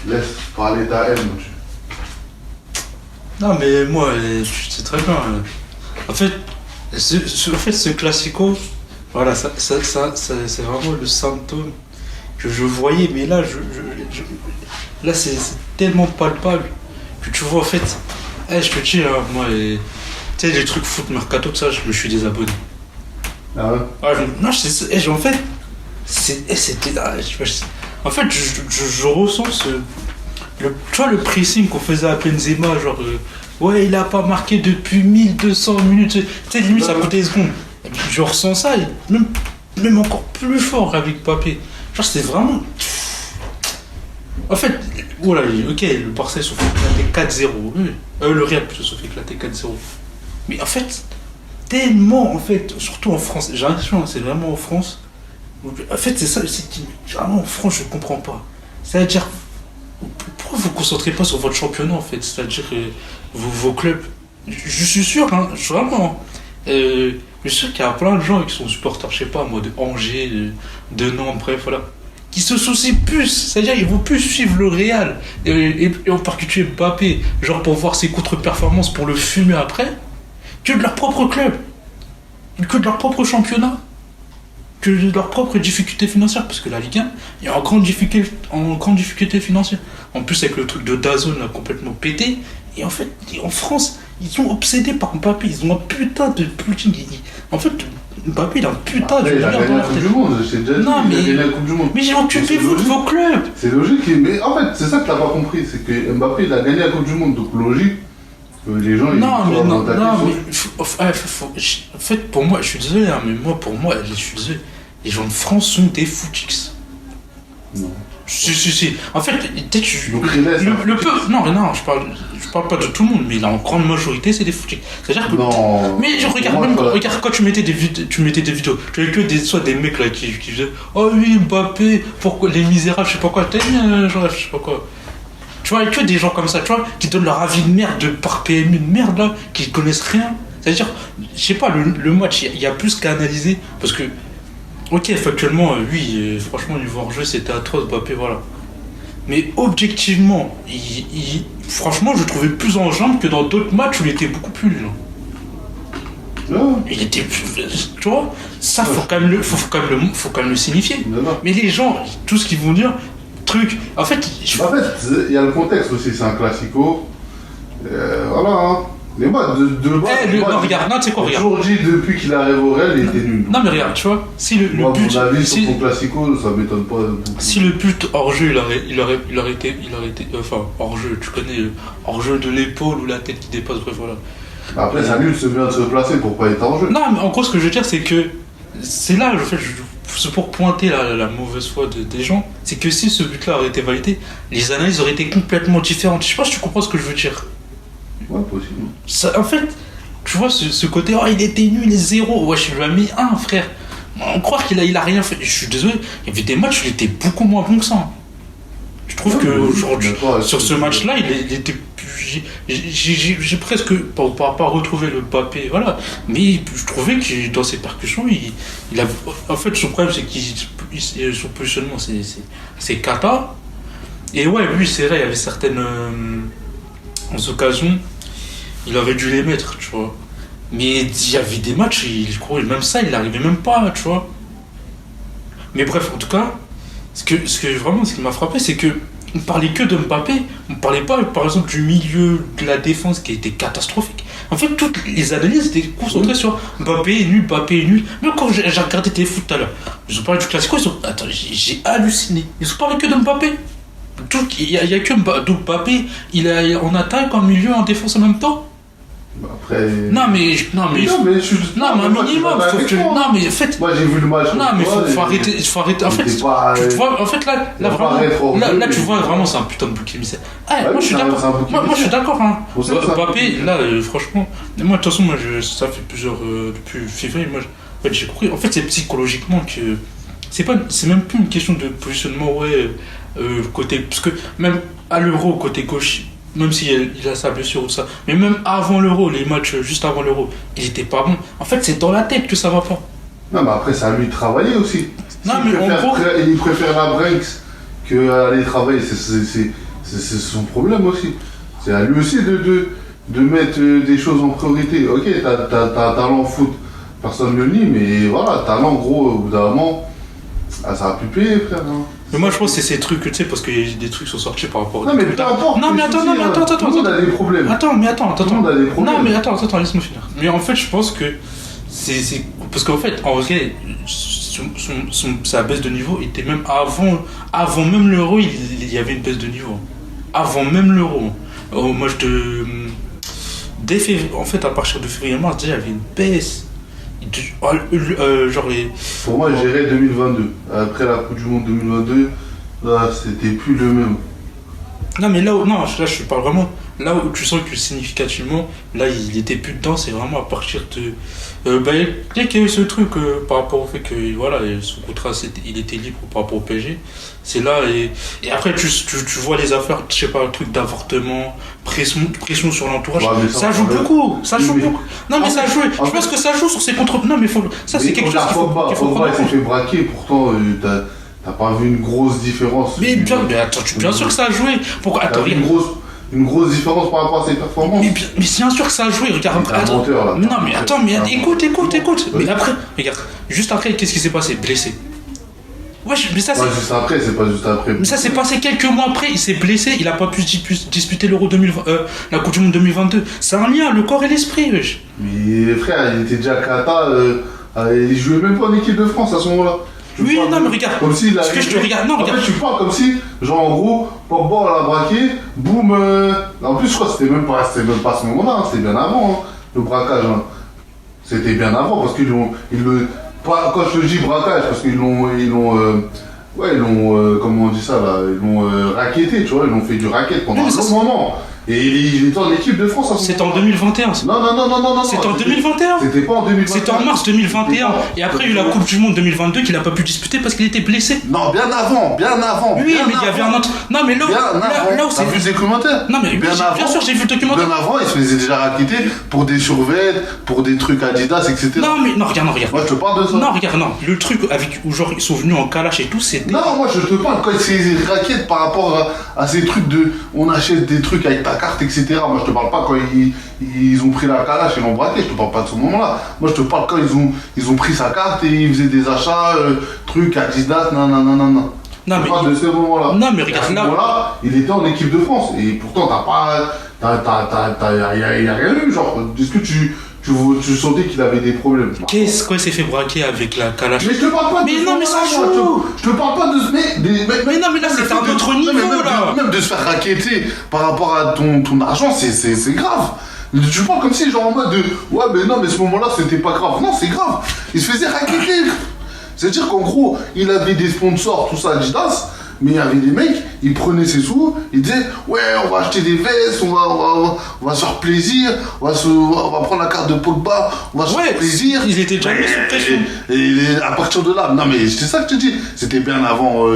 Laisse parler ta haine, mon Dieu. Non, mais moi, je sais très bien. En fait, ce classico, voilà, c'est vraiment le symptôme que je voyais, mais là, là c'est tellement palpable que tu vois, en fait, je te dis, hein, moi, tu sais, les trucs foot, mercato, tout ça, je me suis désabonné. Ah ouais? Non, en fait, c'était. En fait, je ressens tu vois, le pressing qu'on faisait à Benzema, genre, ouais, il a pas marqué depuis 1200 minutes. Tu sais, limite, ça coûtait des secondes. Je ressens ça, même encore plus fort avec Mbappé. Genre, c'est vraiment. En fait, voilà, ok, le Barça, ils se sont fait éclater 4-0. Le Real, plutôt, se fait éclater 4-0. Mais en fait, tellement, en fait, surtout en France, j'ai l'impression, c'est vraiment en France. En fait, c'est ça, vraiment en France, je comprends pas. C'est-à-dire, pourquoi vous ne vous concentrez pas sur votre championnat, en fait? C'est-à-dire, vos clubs. Je suis sûr, hein, vraiment. Je suis sûr qu'il y a plein de gens qui sont supporters, je sais pas, moi, de Angers, de Nantes, bref, voilà, qui se soucient plus, c'est-à-dire ils vont plus suivre le Real et en particulier Mbappé, genre pour voir ses contre-performances pour le fumer après, que de leur propre club, que de leur propre championnat, que de leurs propres difficultés financières, parce que la Ligue 1 est en grande difficulté financière. En plus avec le truc de DAZN là complètement pété, et en fait en France ils sont obsédés par Mbappé, ils ont un putain de Poutine. En fait Mbappé il a un putain de il a gagné la Coupe du Monde, c'est déjà dit, non, il a gagné la Coupe du Monde. Mais occupez-vous de vos clubs. C'est logique, mais en fait c'est ça que t'as pas compris, c'est que Mbappé il a gagné la Coupe du Monde, donc logique que les gens ils en fait pour moi, je suis désolé, hein, mais pour moi, je suis désolé, les gens de France sont des footix. Non. Si. En fait, peut-être que le peuple. Non, je parle pas de tout le monde, mais la grande majorité, c'est des footix. C'est-à-dire que. Non. Mais je regarde quand tu mettais des vidéos, tu avais que soit des mecs là qui disaient oh oui, Mbappé, pourquoi les misérables, je sais pas quoi, genre, je sais pas quoi. Tu vois, que des gens comme ça, tu vois, qui donnent leur avis de merde par PMU de merde là, qui connaissent rien. C'est-à-dire, je sais pas, le match, il y a plus qu'à analyser, parce que. Ok, factuellement, oui, franchement, niveau hors-jeu, c'était atroce, Mbappé, voilà. Mais objectivement, franchement, je le trouvais plus en jambes que dans d'autres matchs où il était beaucoup plus nul. Non. Il était plus. Tu vois, ça, faut quand même le signifier. Non. Mais les gens, tout ce qu'ils vont dire, truc. En fait, il y a le contexte aussi, c'est un classico. Voilà, hein. Mais moi, regarde, non, tu sais quoi, regarde. Toujours dit depuis qu'il arrive au Real, il était nul. Non, mais regarde, tu vois, si le moi, but. Mon avis sur ton classico, ça m'étonne pas. Si le but hors-jeu, il aurait été. Enfin, hors-jeu, tu connais, hors-jeu de l'épaule ou la tête qui dépasse, bref, voilà. Après, c'est à lui de se bien de se placer pour pas être hors-jeu. Non, mais en gros, ce que je veux dire, c'est que. C'est là, en fait, c'est pour pointer la mauvaise foi des gens, c'est que si ce but-là aurait été validé, les analyses auraient été complètement différentes. Je sais pas si tu comprends ce que je veux dire. Ouais, possible. Ça, en fait, tu vois, ce côté, oh, il était nul, il est zéro. Ouais, je lui ai mis un, frère. On croit qu'il a rien fait. Je suis désolé, il y avait des matchs où il était beaucoup moins bon que ça. Je trouve que aujourd'hui, sur ce match-là, il était. J'ai presque pas retrouvé le Mbappé, voilà. Mais je trouvais que dans ses percussions, il a. En fait, son problème, c'est qu'il son positionnement, c'est cata. Et ouais, lui, c'est vrai, il y avait certaines occasions, il aurait dû les mettre, tu vois. Mais il y avait des matchs, je crois, même ça, il n'arrivait même pas, tu vois. Mais bref, en tout cas, ce qui m'a frappé, c'est que on parlait que de Mbappé, on parlait pas, par exemple, du milieu de la défense qui était catastrophique. En fait, toutes les analyses étaient concentrées sur Mbappé est nul, Mbappé est nul. Même quand j'ai regardé Téléfoot tout à l'heure, ils ont parlé du Classico, attends, j'ai halluciné. Ils ont parlé que de Mbappé. Il y a que Mbappé, il est en attaque, en milieu, en défense en même temps. Après. Non mais un minimum, non mais en fait. Moi j'ai vu le match. Non mais faut arrêter. En fait, tu vois, en fait là vraiment, là tu vois vraiment c'est un putain de bouc émissaire. Moi je suis d'accord. Moi je suis d'accord. Hein. Mbappé là franchement, moi de toute façon ça fait depuis février moi en fait j'ai compris. En fait c'est psychologiquement que c'est même plus une question de positionnement côté parce que même à l'Euro côté gauche. Même s'il a sa blessure ou ça, mais même avant l'Euro, les matchs juste avant l'Euro, il était pas bon. En fait, c'est dans la tête que ça va pas. Non, mais après, c'est à lui de travailler aussi. Non, mais en gros. Il préfère la Brinks qu'aller travailler. C'est son problème aussi. C'est à lui aussi de mettre des choses en priorité. Ok, t'as un talent foot, personne ne le nie, mais voilà, talent gros, au bout d'un moment, ça a pu payer, frère. Hein. Mais moi je pense que c'est ces trucs, tu sais, parce que des trucs sont sortis par rapport Non, mais peu importe. Non, mais attends, tout le monde a des problèmes. Attends, mais attends. Tout le monde a des problèmes. Non, mais attends, laisse-moi finir. Mais en fait, je pense que c'est. Parce qu'en fait, en vrai, sa baisse de niveau était même avant même l'Euro, il y avait une baisse de niveau. Avant même l'Euro. Au match de. Dès février, en fait, à partir de février-mars, déjà, il y avait une baisse. Pour moi, je dirais 2022. Après la Coupe du Monde 2022, là, c'était plus le même. Non, mais là, je parle vraiment. Là où tu sens que significativement, là, il était plus dedans, c'est vraiment à partir de. Dès qu'il y a eu ce truc par rapport au fait que voilà, son contrat, il était libre par rapport au PSG, c'est là. Et après, tu vois les affaires, je sais pas, le truc d'avortement, pression sur l'entourage. Ouais, ça joue beaucoup. Ça joue beaucoup. Non, mais ça joue. Je pense que ça joue sur ses contre. Non, mais ça, c'est quelque chose qu'il faut prendre. Il s'est fait braquer, pourtant, t'as pas vu une grosse différence. Mais bien sûr que ça a joué. Pourquoi? Attends, une grosse différence par rapport à ses performances. Mais bien sûr que ça a joué, regarde. Non, mais attends, mais écoute. Mais après, regarde, juste après, qu'est-ce qui s'est passé? Blessé. Ouais, mais ça c'est. Ouais, juste après, c'est pas juste après. Mais ça s'est passé quelques mois après, il s'est blessé, il a pas pu disputer l'Euro 2020, la Coupe du Monde 2022. C'est un lien, le corps et l'esprit, wesh. Mais frère, il était déjà Kata, il jouait même pas en équipe de France à ce moment-là. Oui, non, mais regarde. Comme si ce que je te regarde, non, regarde. En fait, tu parles comme si, genre, en gros, Pogba l'a braqué, boum. En plus, je crois que c'était même pas à ce moment-là, hein, c'était bien avant, hein, le braquage. Hein. C'était bien avant, parce quand je te dis braquage, parce qu'ils l'ont. Comment on dit ça là? Ils l'ont racketté, tu vois, ils l'ont fait du racket pendant un long moment. Et il était en équipe de France. C'était en 2021. Non. C'était en 2021. C'était pas en 2021. C'était en mars 2021. Et après, il y a eu la Coupe du Monde 2022 qu'il n'a pas pu disputer parce qu'il était blessé. Non, bien avant. Oui, mais il y avait un autre. Non, mais là où c'est. T'as vu le documentaire? Non, mais bien sûr, j'ai vu le documentaire. Bien avant, il se faisait déjà raqueter pour des survêtements, pour des trucs Adidas, etc. Non, regarde. Moi, je te parle de ça. Non, regarde. Le truc où genre ils sont venus en calache et tout, c'était. Non, moi, je te parle quand il se raquette par rapport à ces trucs de. On achète des trucs avec ta carte, etc. Moi, je te parle pas quand ils ont pris la calache et l'ont braqué, je te parle pas de ce moment-là. Moi, je te parle quand ils ont pris sa carte et ils faisaient des achats, trucs, Adidas, non. Non, mais pas de ce moment-là. Non, mais regarde, à ce moment-là, il était en équipe de France et pourtant, y a rien eu, genre, est-ce que tu sentais qu'il avait des problèmes? Qu'est-ce qu'il s'est fait braquer avec la calache? Mais je te parle pas de mais non, mais ça joue. Je te parle pas de mais non, mais là, c'est un autre niveau, là. Même de se faire raqueter par rapport à ton argent, c'est grave. Tu parles comme si, genre, en mode de. Ouais, mais non, mais ce moment-là, c'était pas grave. Non, c'est grave. Il se faisait raqueter. C'est-à-dire qu'en gros, il avait des sponsors, tout ça, Adidas. Mais il y avait des mecs, ils prenaient ses sous, ils disaient ouais, on va acheter des vestes, on va se faire plaisir, on va prendre la carte de Pogba, on va se faire plaisir. Ils étaient déjà mis sous pression. Et à partir de là, non mais c'est ça que je te dis, c'était bien avant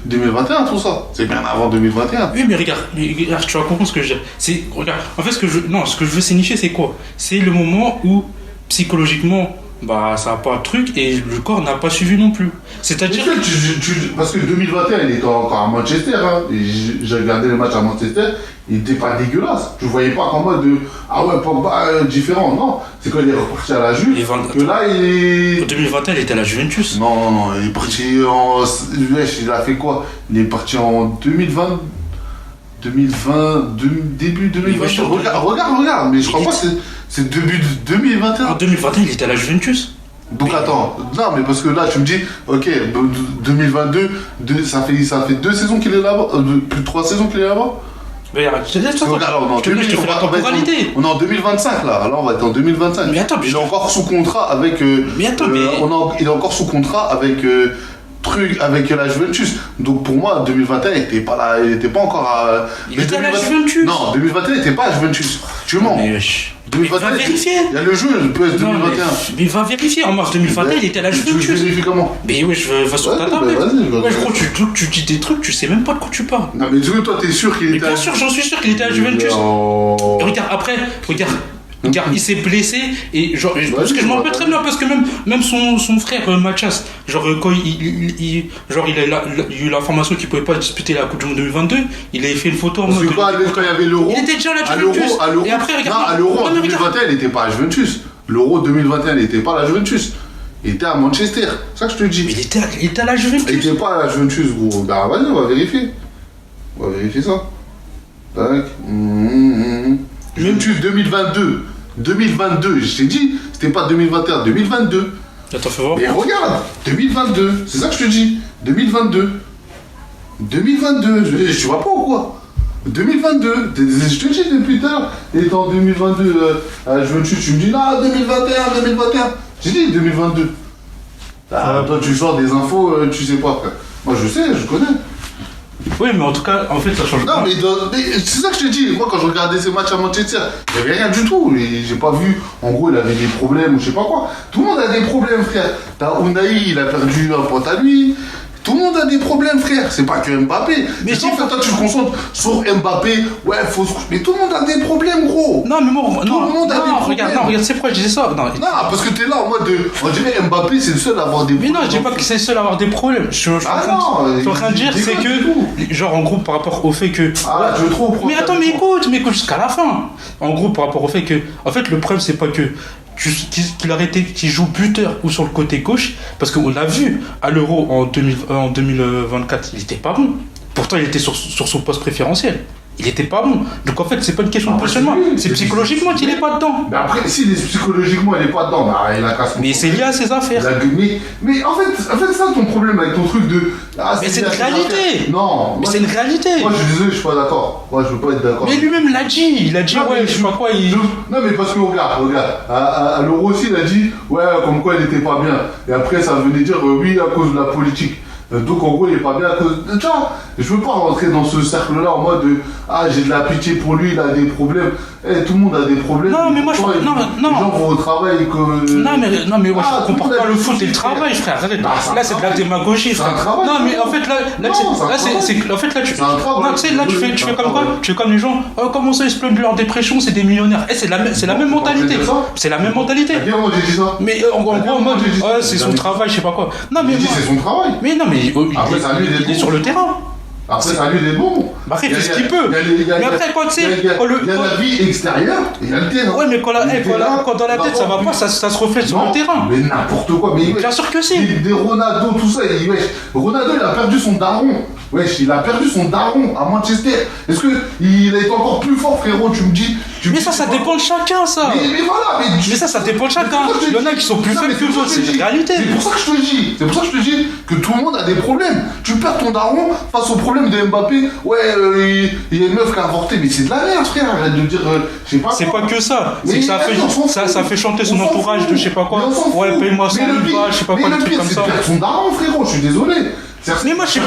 2021 tout ça, c'est bien avant 2021. Oui, mais regarde, tu vas comprendre ce que je veux dire. Regarde, en fait, ce que je veux signifier, c'est quoi? C'est le moment où psychologiquement. Bah, ça n'a pas de truc et le corps n'a pas suivi non plus. C'est-à-dire. Parce que 2021, il était encore à Manchester. Hein, j'ai regardé le match à Manchester, il n'était pas dégueulasse. Tu ne voyais pas qu'en mode de. Ah ouais, Pogba différent. Non, c'est quand il est reparti à la Juve. Que là, il est. En 2021, il était à la Juventus. Non, il est parti en. Il a fait quoi? Il est parti en 2020. Début 2020. Regarde, mais je crois pas que c'est début 2021. En 2021, il était à la Juventus. Donc attends, non, mais parce que là, tu me dis, ok, 2022, ça fait 2 saisons qu'il est là-bas, plus de 3 saisons qu'il est là-bas. Mais regarde, je te fais la temporalité. On est en 2025 là, alors on va être en 2025. Mais attends, il est encore sous contrat avec. Mais attends, il est encore sous contrat avec. Avec la Juventus. Donc pour moi, 2021, il était pas là, il était pas encore à. Il était à la Juventus. Non, 2021, il était pas à Juventus. Tu mens. Mais 2021, va vérifier. Il y a le jeu, le PS 2021. Mais va vérifier. En mars 2021, il était à la Juventus. Tu vérifies comment? Mais ouais, je vais sur ta table. Ouais, je crois que tu dis des trucs, tu sais même pas de quoi tu parles. Non, mais du coup, toi, t'es sûr qu'il était. Mais bien sûr, j'en suis sûr qu'il était à la Juventus. Regarde, après, Car il s'est blessé et genre parce que je m'en rappelle très bien parce que même son frère Mathias, genre quand il a eu l'information qu'il pouvait pas disputer la Coupe du Monde 2022, il avait fait une photo en mode. Quand il y avait l'Euro. Il était déjà à la Juventus. Et après regarde. Non, à l'Euro en 2021, il n'était pas à la Juventus. L'Euro 2021, il n'était pas à la Juventus. Il était à Manchester. C'est ça que je te dis. Mais il était à la Juventus. Il n'était pas à la Juventus, gros. Bah vas-y, on va vérifier. On va vérifier ça. Tac. Juventus 2022. 2022, je t'ai dit, c'était pas 2021, 2022. Attends, fais voir. Mais regarde, 2022, c'est ça que je te dis. 2022. 2022, tu vois pas ou quoi? 2022, je te dis depuis tout à l'heure, il était en 2022 à la Juventus, tu me dis, non, 2021. J'ai dit 2022. Toi, tu sors des infos, tu sais pas, frère. Moi, je sais, je connais. Oui, mais en tout cas, en fait, ça change pas. Non, mais c'est ça que je te dis. Moi, quand je regardais ces matchs à Manchester, il n'y avait rien du tout. J'ai pas vu, en gros, il avait des problèmes ou je sais pas quoi. Tout le monde a des problèmes, frère. T'as Unai, il a perdu un pote à lui. Tout le monde a des problèmes, frère. C'est pas que Mbappé. Mais si, en fait, toi, tu te concentres sur Mbappé. Ouais, faut se... Mais tout le monde a des problèmes, gros. Non, mais moi, tout le monde a des problèmes. Regarde, c'est pourquoi je disais ça. Non, parce que t'es là en mode de... On dirait Mbappé, c'est le seul à avoir des problèmes. Mais non, je dis pas que c'est le seul à avoir des problèmes. Je suis en train de dire, c'est que... Genre, en gros, par rapport au fait que... Ah, je trouve... Mais attends, mais écoute jusqu'à la fin. En gros, par rapport au fait que... En fait, le problème, c'est pas que... qu'il joue buteur ou sur le côté gauche, parce qu'on l'a vu à l'Euro en 2024, il était pas bon. Pourtant, il était sur son poste préférentiel. Il était pas bon. Donc en fait, c'est pas une question de positionnement. C'est psychologiquement qu'il est pas dedans. Mais après, si psychologiquement il est pas dedans, bah il a cassé. Mais c'est lié à ses affaires. Mais en fait, ça ton problème avec ton truc de. Ah, mais c'est une réalité. Non. Mais c'est une réalité. Moi je suis désolé, je suis pas d'accord. Moi je veux pas être d'accord. Mais lui-même l'a dit. Il a dit non, ouais, je sais pas quoi. Non mais parce que regarde. À l'Euro aussi, il a dit ouais, comme quoi il était pas bien. Et après ça venait dire oui à cause de la politique. Donc en gros il est pas bien à cause de... Tu vois, je veux pas rentrer dans ce cercle là en mode j'ai de la pitié pour lui, il a des problèmes. Tout le monde a des problèmes. Non mais moi je... Les gens vont au travail que... Non mais moi je compare pas le foot et le travail, frère. Là c'est de la démagogie, frère. Non mais en fait là tu... Non tu sais là tu fais comme quoi? Tu fais comme les gens, comment ça ils se plaignent de leur dépression, c'est des millionnaires. C'est la même mentalité. C'est la même mentalité. Moi j'ai dit ça. Mais en gros en mode c'est son travail, je sais pas quoi. Non mais c'est son travail. Mais non mais il est sur le terrain. Après, ça lui est bon. Bah après, il fait ce qu'il peut. Mais après, quand tu sais. Il y a la vie extérieure et il y a le terrain. Ouais, mais quand dans la tête, ça va pas, ça se reflète sur le terrain. Mais n'importe quoi. Mais bien sûr que si. Des Ronaldo, tout ça. Ronaldo, il a perdu son daron. Wesh, il a perdu son daron à Manchester. Est-ce qu'il a été encore plus fort, frérot? Tu me dis. Mais ça dépend de chacun, ça. Mais voilà. Mais ça dépend de chacun. Il y en a qui sont plus faibles que d'autres, c'est une réalité. C'est pour ça que je te dis que tout le monde a des problèmes. Tu perds ton daron face au problème de Mbappé. Ouais, il y a une meuf qui a avorté, mais c'est de la merde, frère. Arrête de dire, je sais pas. C'est pas que ça. C'est que ça fait chanter son entourage de je sais pas quoi. Ouais, paye-moi 100 000 balles, je sais pas quoi, des trucs comme ça. C'est de perdre son daron, frérot. Je suis désolé. Mais moi je sais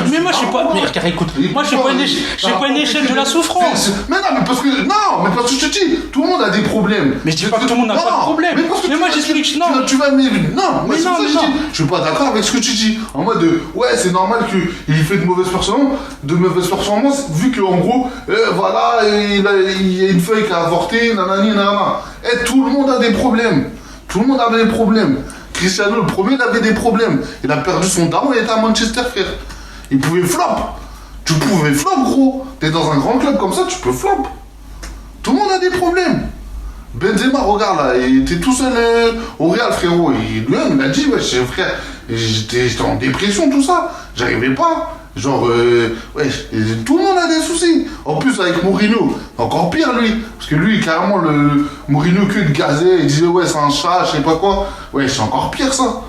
pas. Mais car écoute, moi je sais pas une échelle de la souffrance. Mais parce que je te dis, tout le monde a des problèmes. Mais je dis pas que tout le monde n'a pas de problème. Mais moi j'explique non. Je suis pas d'accord avec ce que tu dis. En mode ouais, c'est normal qu'il fait de mauvaises performances vu que en gros voilà, il y a une feuille qui a avorté, nanani nanana. Et tout le monde a des problèmes. Tout le monde a des problèmes. Cristiano, le premier, il avait des problèmes. Il a perdu son daron, il était à Manchester, frère. Il pouvait flop. Tu pouvais flop, gros. T'es dans un grand club comme ça, tu peux flop. Tout le monde a des problèmes. Benzema, regarde là, il était tout seul au Real, frérot. Lui-même, il a dit, ouais, frère, j'étais en dépression, tout ça. J'arrivais pas. Genre, ouais, tout le monde a des soucis. En plus, avec Mourinho, encore pire, lui. Parce que lui, carrément, Mourinho que le gazait, il disait, ouais, c'est un chat, je sais pas quoi. Ouais, c'est encore pire, ça.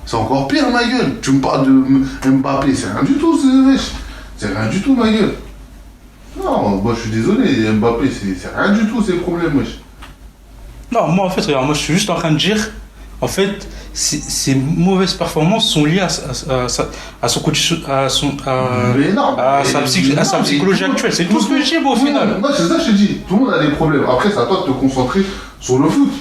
C'est encore pire, ma gueule. Tu me parles de Mbappé, c'est rien du tout, c'est rien du tout, ma gueule. Non, moi, je suis désolé, Mbappé, c'est rien du tout, ces problèmes, wesh. Non, moi, en fait, regarde, moi, je suis juste en train de dire, en fait, ces mauvaises performances sont liées à sa psychologie actuelle. C'est tout ce que je dis, au final. Moi, c'est ça que je te dis. Tout le monde a des problèmes. Après, c'est à toi de te concentrer sur le foot.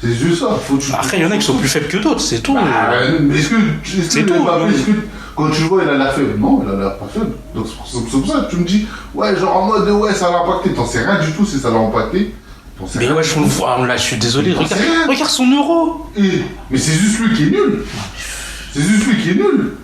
C'est juste ça. Après, il y en a qui sont plus faibles que d'autres, c'est tout. Est-ce que quand tu vois, il a l'air faible? Non, il a l'air pas faible. Donc, c'est pour ça que tu me dis, ouais, genre en mode, ouais, ça l'a impacté. T'en sais rien du tout si ça l'a impacté. Mais ouais, je le vois, là, je suis désolé. Regarde son euro. Mais c'est juste lui qui est nul. C'est juste lui qui est nul.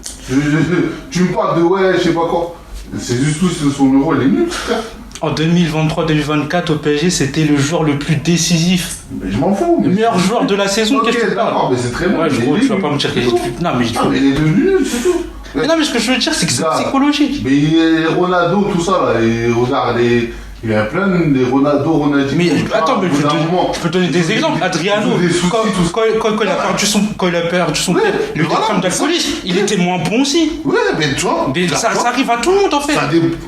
Tu me parles de ouais, je sais pas quoi. C'est juste lui, son euro, il est nul, frère. En 2023-2024, au PSG, c'était le joueur le plus décisif. Mais je m'en fous. Le meilleur joueur de la saison, qu'est-ce que tu parles? D'accord, mais c'est très bon. Ouais, tu vas pas me dire qu'il est plus. Non, mais il est devenu nul, c'est tout. Mais non, mais ce que je veux dire, c'est que c'est psychologique. Mais Ronaldo, tout ça, là, et regarde, il y a plein de Ronaldinho. Mais attends, mais je peux donner des exemples. Adriano, quand il a perdu son père, le déprime d'alcoolisme, il était moins bon aussi. Ouais, mais tu vois. Mais ça arrive à tout le monde en fait.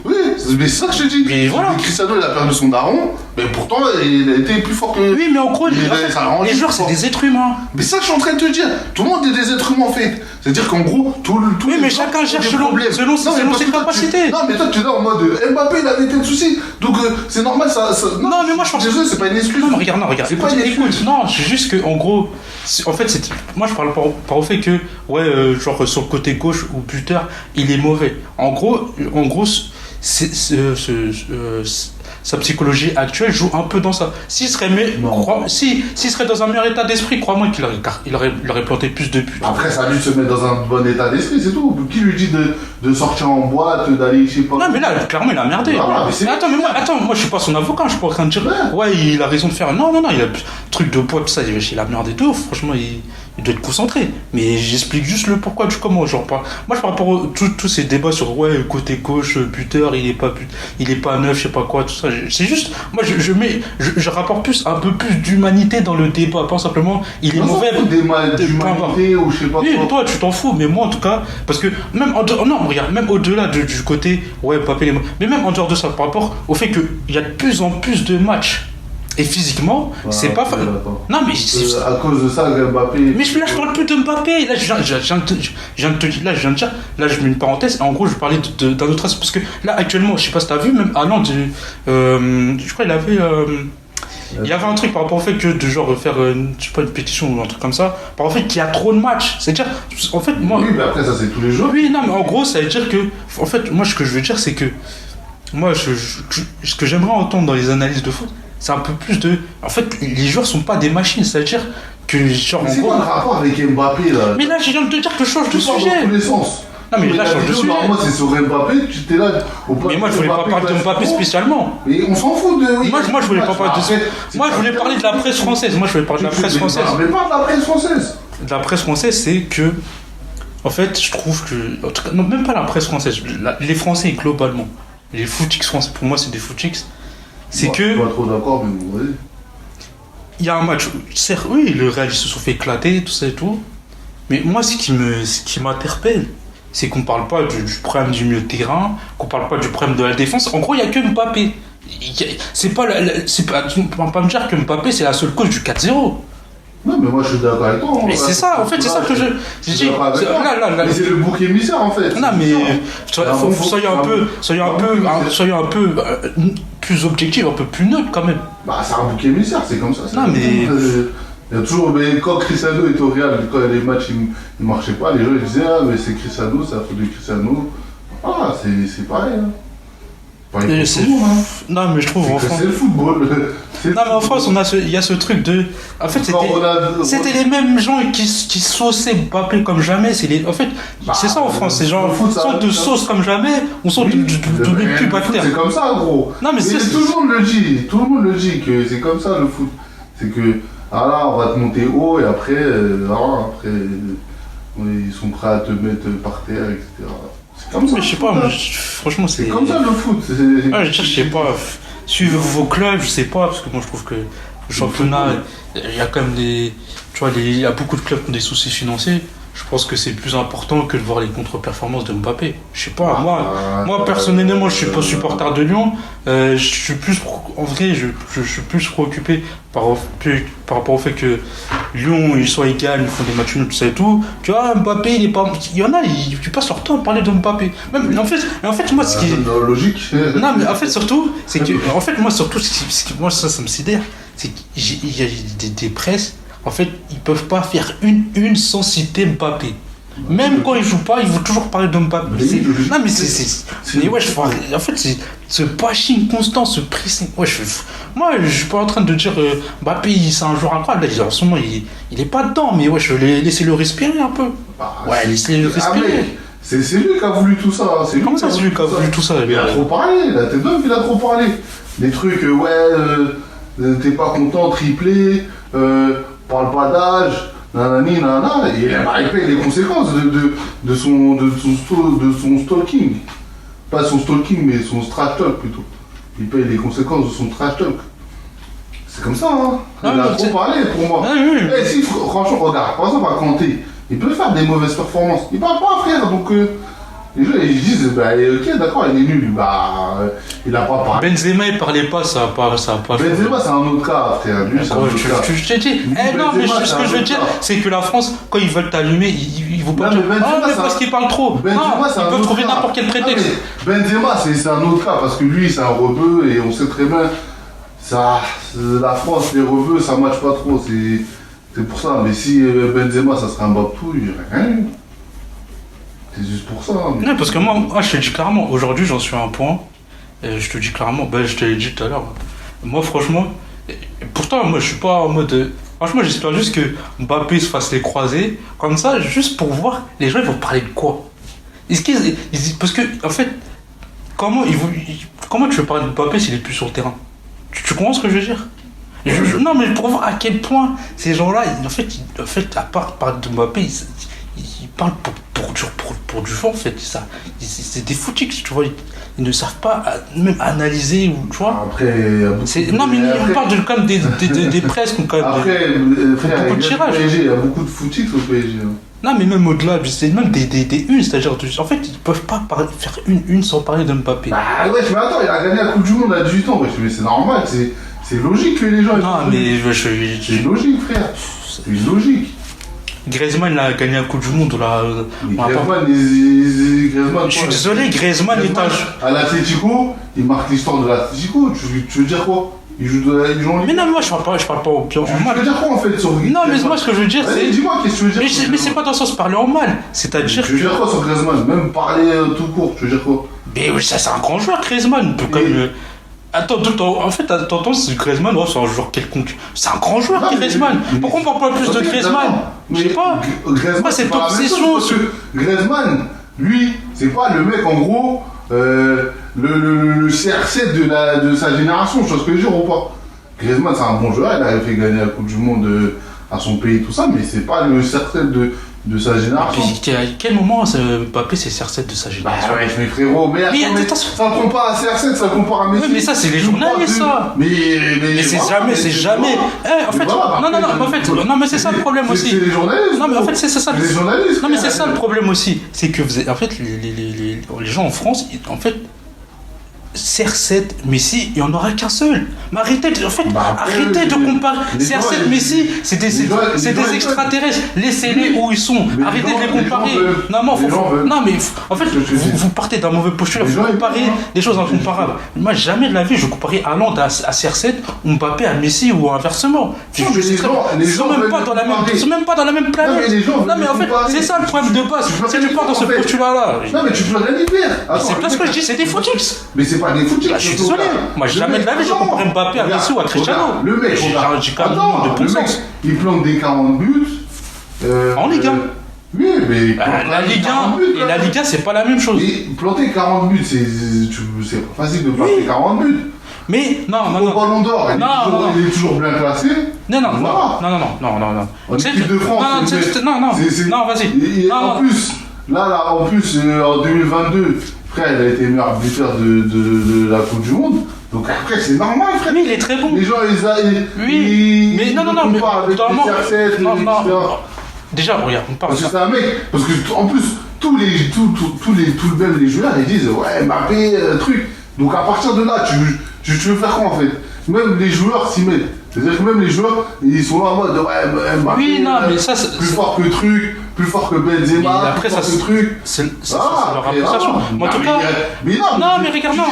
Oui, mais c'est ça que je te dis. Mais voilà. Cristiano, il a perdu son daron, mais pourtant, il a été plus fort que. Oui, mais en gros, les joueurs, c'est des êtres humains. Mais ça que je suis en train de te dire. Tout le monde est des êtres humains en fait. C'est-à-dire qu'en gros, oui, mais chacun gère selon ses capacités. Non, mais toi, tu es là en mode Mbappé, il avait des soucis. Donc, c'est normal, ça. Non, mais moi, je pense. Désolé, c'est pas une excuse. Non, mais regarde. Écoute, non, c'est juste que, en gros, en fait, moi, je parle pas au fait que, ouais, genre, sur le côté gauche ou buteur, il est mauvais. En gros, sa psychologie actuelle joue un peu dans ça. S'il serait dans un meilleur état d'esprit, crois-moi qu'il aurait planté plus de buts. Après, ça a dû se mettre dans un bon état d'esprit, c'est tout. Qui lui dit de sortir en boîte, d'aller, je sais pas. Non, mais là, clairement, il a merdé. Moi, je suis pas son avocat, je suis pas en train de dire, ouais, il a raison de faire. Non, il a truc de boîte, tout ça, il a merdé de ouf. Franchement, il doit être concentré. Mais j'explique juste le pourquoi du comment. Genre, moi, par rapport à tous ces débats sur, ouais, côté gauche, buteur, il est pas neuf, je sais pas quoi, tout ça. C'est juste, moi je rapporte un peu plus d'humanité dans le débat, pas simplement il est mauvais. D'humanité ou je sais pas quoi. Oui, toi tu t'en fous, mais moi en tout cas, parce que même même au-delà du côté, ouais, Mbappé, mais même en dehors de ça, par rapport au fait qu'il y a de plus en plus de matchs. Et physiquement, c'est pas facile. Non, mais à cause de ça, Mbappé. Mais là, je parle plus de Mbappé. Là, je mets une parenthèse. En gros, je parlais d'un autre aspect. Parce que là, actuellement, je sais pas si t'as vu, même Haaland, je crois il y avait un truc par rapport au fait que de genre faire une pétition ou un truc comme ça, par rapport au fait qu'il y a trop de matchs. C'est-à-dire, en fait, moi. Oui, mais après, ça, c'est tous les jours. Oui, non, mais en gros, ça veut dire que. En fait, moi, ce que je veux dire, c'est que. Moi, ce que j'aimerais entendre dans les analyses de foot, c'est un peu plus de. En fait, les joueurs sont pas des machines, c'est-à-dire que genre. Mais c'est quoi le rapport avec Mbappé là? Mais là, je viens de te dire que je change de sujet. Dans tous les sens. Non, mais là, je change de sujet. Moi, c'est sur Mbappé, tu t'es là. Mais moi, je voulais pas parler de Mbappé spécialement. Mais on s'en fout de. Moi, je voulais pas parler de. Moi, je voulais parler de la presse française. Moi, je voulais parler de la presse française. Mais pas de la presse française. De la presse française, c'est que. En fait, je trouve que. En tout cas, non, même pas la presse française. Les Français, globalement. Les footix français, pour moi, c'est des footix. C'est que. Je suis pas trop d'accord, mais bon, vas-y. Il y a un match, certes, oui, le Real, ils se sont fait éclater, tout ça et tout. Mais moi, ce qui m'interpelle, c'est qu'on parle pas du problème du milieu de terrain, qu'on parle pas du problème de la défense. En gros, il n'y a que Mbappé. Tu peux pas me dire que Mbappé, c'est la seule cause du 4-0. Non, mais moi je suis d'accord avec toi. Mais c'est ça, en fait, c'est ça que je dis. Mais c'est le bouc émissaire en fait. Non, mais soyons un peu plus objectifs, un peu plus neutres quand même. Bah, c'est un bouc émissaire, c'est comme ça. Non, mais. Il y a toujours, mais quand Cristiano était au Real, quand les matchs ils marchaient pas, les gens ils disaient ah mais c'est Cristiano, c'est la faute de Cristiano. Ah c'est pareil. Hein. Non mais je trouve en France. C'est le football. Non mais en France il y a ce truc de. En fait c'était les mêmes gens qui sauçaient Mbappé comme jamais. En fait c'est ça en France, c'est genre on sort de sauce comme jamais, on sort de plus bactère. C'est comme ça gros. Non mais tout le monde le dit que c'est comme ça le foot. C'est que ah là on va te monter haut et après ils sont prêts à te mettre par terre etc. Comme ça, mais je sais pas, franchement c'est comme ça le foot. Je sais pas, suivez vos clubs, je sais pas, parce que moi je trouve que le championnat, il y a quand même des. Tu vois, il y a beaucoup de clubs qui ont des soucis financiers. Je pense que c'est plus important que de voir les contre-performances de Mbappé. Je sais pas, moi personnellement, je suis pas supporter de Lyon. Je suis plus, en vrai, je suis plus préoccupé par rapport au fait que Lyon, ils gagnent, ils font des matchs nuls, tout ça et tout. Tu vois, Mbappé, il est pas. Il y en a, ils passent leur temps à parler de Mbappé. Même, en fait, moi, ce qui est. Logique. Non, mais en fait, surtout, c'est que. En fait, moi, surtout, moi, ça me sidère. C'est qu'il y a des presses. En fait, ils peuvent pas faire une sans citer Mbappé. Même quand il joue pas, il veut toujours parler de Mbappé. Non, mais mais ouais, en fait, c'est ce bashing constant, ce pressing. Ouais, moi, je suis pas en train de dire Mbappé, c'est un joueur incroyable. Là, en ce moment, il est pas dedans, mais ouais, je vais laisser le respirer un peu. Ouais, laissez-le respirer. C'est lui qui a voulu tout ça. Comment ça, c'est lui qui a voulu tout ça? Il a trop parlé, là, t'es dingue, il a trop parlé. Des trucs, t'es pas content, triplé, parle pas d'âge, nanani, nanana, et il paye les conséquences de son stalking. Pas son stalking, mais son trash talk plutôt. Il paye les conséquences de son trash talk. C'est comme ça, hein. Il a trop parlé pour moi. Si, franchement, regarde, par exemple, à Kanté, il peut faire des mauvaises performances. Il parle pas, frère, donc les gens ils disent, ok, d'accord, il est nul, il a pas parlé. Benzema, il parlait pas, ça a pas Benzema, c'est un autre cas, frère. Lui, c'est un autre cas. Je t'ai dit. Non, mais ce que je veux dire, c'est que la France, quand ils veulent t'allumer, ils vont pas dire, mais parce qu'il parle trop. Benzema, c'est un autre cas. Ils peuvent trouver n'importe quel prétexte. Benzema, c'est un autre cas, parce que lui, c'est un rebeu, et on sait très bien, la France, les rebeux, ça matche pas trop, c'est pour ça. Mais si Benzema, ça serait un Babtou, il n'y aurait rien eu. C'est juste pour ça. Mais... Non, parce que moi, je te dis clairement, aujourd'hui, j'en suis à un point. Et je te dis clairement, je te l'ai dit tout à l'heure. Moi, franchement, pourtant, moi, je suis pas en mode. Franchement, j'espère juste que Mbappé se fasse les croisés, comme ça, juste pour voir les gens, ils vont parler de quoi. Parce que, en fait, comment tu veux parler de Mbappé s'il est plus sur le terrain? Tu comprends ce que je veux dire? Non, mais pour voir à quel point ces gens-là, en fait, à part parler de Mbappé, ils parlent pour du vent, en fait. C'est des footix, tu vois. Ils ne savent pas même analyser, ou tu vois. Après, non, mais on parle quand même des presses, quand même. Après, frère, il y a beaucoup de footix au PSG. Non, mais même au-delà, c'est même des unes, c'est-à-dire, en fait, ils peuvent pas faire une sans parler de Mbappé. Ouais, mais attends, il a gagné la Coupe du Monde à 18 ans, mais c'est normal, c'est logique que les gens... Non, mais c'est logique, frère. C'est logique. Griezmann, il a gagné la Coupe du Monde. Griezmann, je suis désolé, Griezmann est à l'Atlético, il marque l'histoire de l'Atlético. Tu veux dire quoi? Il joue en Ligue. Mais non, moi je parle pas au pire. Tu veux dire quoi en fait sur Griezmann? Non, mais moi ce que je veux dire, c'est. Dis-moi, qu'est-ce que tu veux dire? Mais c'est pas dans le sens parler en mal. C'est-à-dire. Tu veux dire quoi sur Griezmann? Même parler tout court, tu veux dire quoi? Mais oui, ça c'est un grand joueur, Griezmann. Attends, en fait, t'entends, c'est Griezmann, c'est un joueur quelconque. C'est un grand joueur, Griezmann. Pourquoi on parle pas plus de Griezmann? Je sais pas. Griezmann, c'est obsession. Griezmann, lui, c'est pas le mec, en gros, le CR7 de sa génération, tu vois ce que je veux dire ou pas? Griezmann, c'est un bon joueur, il a fait gagner la Coupe du Monde à son pays, tout ça, mais c'est pas le CR7 de sa génération. À quel moment Mbappé c'est CR7 de sa génération? Bah ouais, mais frérot, mais attends, ça ne compare à CR7, ça compare à Messi. Oui, mais ça c'est les journalistes, ça. Mais c'est jamais. En fait, non, mais c'est ça le problème aussi. C'est les journalistes. Non, mais en fait, c'est ça. Les journalistes. Non, mais c'est ça le problème aussi, c'est que en fait les gens en France, en fait. CR7, Messi, il n'y en aura qu'un seul. Mais arrêtez de comparer. CR7, Messi, c'est des extraterrestres. Laissez-les où ils sont. Arrêtez de les comparer. Non, mais en fait, vous partez d'un mauvais postulat. Vous comparez des choses incomparables. Moi, jamais de la vie, je comparais Haaland à CR7, ou Mbappé à Messi, ou inversement. Ils sont même pas dans la même planète. Non, mais en fait, c'est ça le problème de base. Si tu pars dans ce postulat-là. Non, mais tu peux rien y faire. C'est pas ce que je dis, c'est des footix. Mais c'est pas des footix. Je suis désolé. Moi, jamais de la vie, je compare Mbappé à Messi ou à Cristiano. Le mec, il plante des 40 buts. En Ligue 1. Oui, mais. La Ligue 1 et la Ligue 1, c'est pas la même chose. Planter 40 buts, c'est pas facile de planter 40 buts. Mais non. Au Ballon d'Or, il est toujours bien classé. Non. En équipe de France, non, vas-y. En plus, en 2022, frère, il a été meilleur buteur de la Coupe du Monde. Donc après, c'est normal, frère. Oui, il est très bon. Les gens, Oui, mais non, mais déjà, regarde, on parle. Parce que c'est un mec. Parce que en plus, tous les joueurs, ils disent ouais, Mbappé, truc. Donc à partir de là, tu veux faire quoi en fait? Même les joueurs s'y mettent. C'est-à-dire que même les joueurs, ils sont là en mode ouais, Mbappé, oui, non, mais ça, plus fort que truc, plus fort que Benzema, après, plus fort que truc. C'est leur appréciation. En tout cas. Mais regarde, non.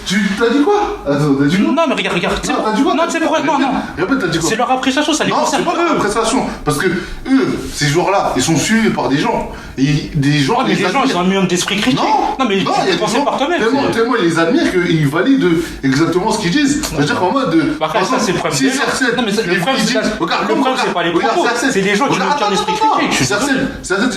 Tu t'as dit quoi? Attends, t'as dit quoi? Non, mais regarde. T'as dit quoi? Non, c'est pour non. Répète, t'as dit quoi? C'est leur appréciation, ça les concerne. Non, c'est pas leur appréciation. Parce que eux, ces joueurs-là, ils sont suivis par des gens. Et des gens. Oh, mais les gens, ils ont un million d'esprit critique. Non, mais non, tu peux penser par toi-même. Tellement ils les admirent qu'ils valident exactement ce qu'ils disent. C'est-à-dire qu'en mode. Après, ça, c'est le problème. Non, mais le problème, c'est pas les propos. C'est les gens qui n'ont aucun esprit critique. Cercet,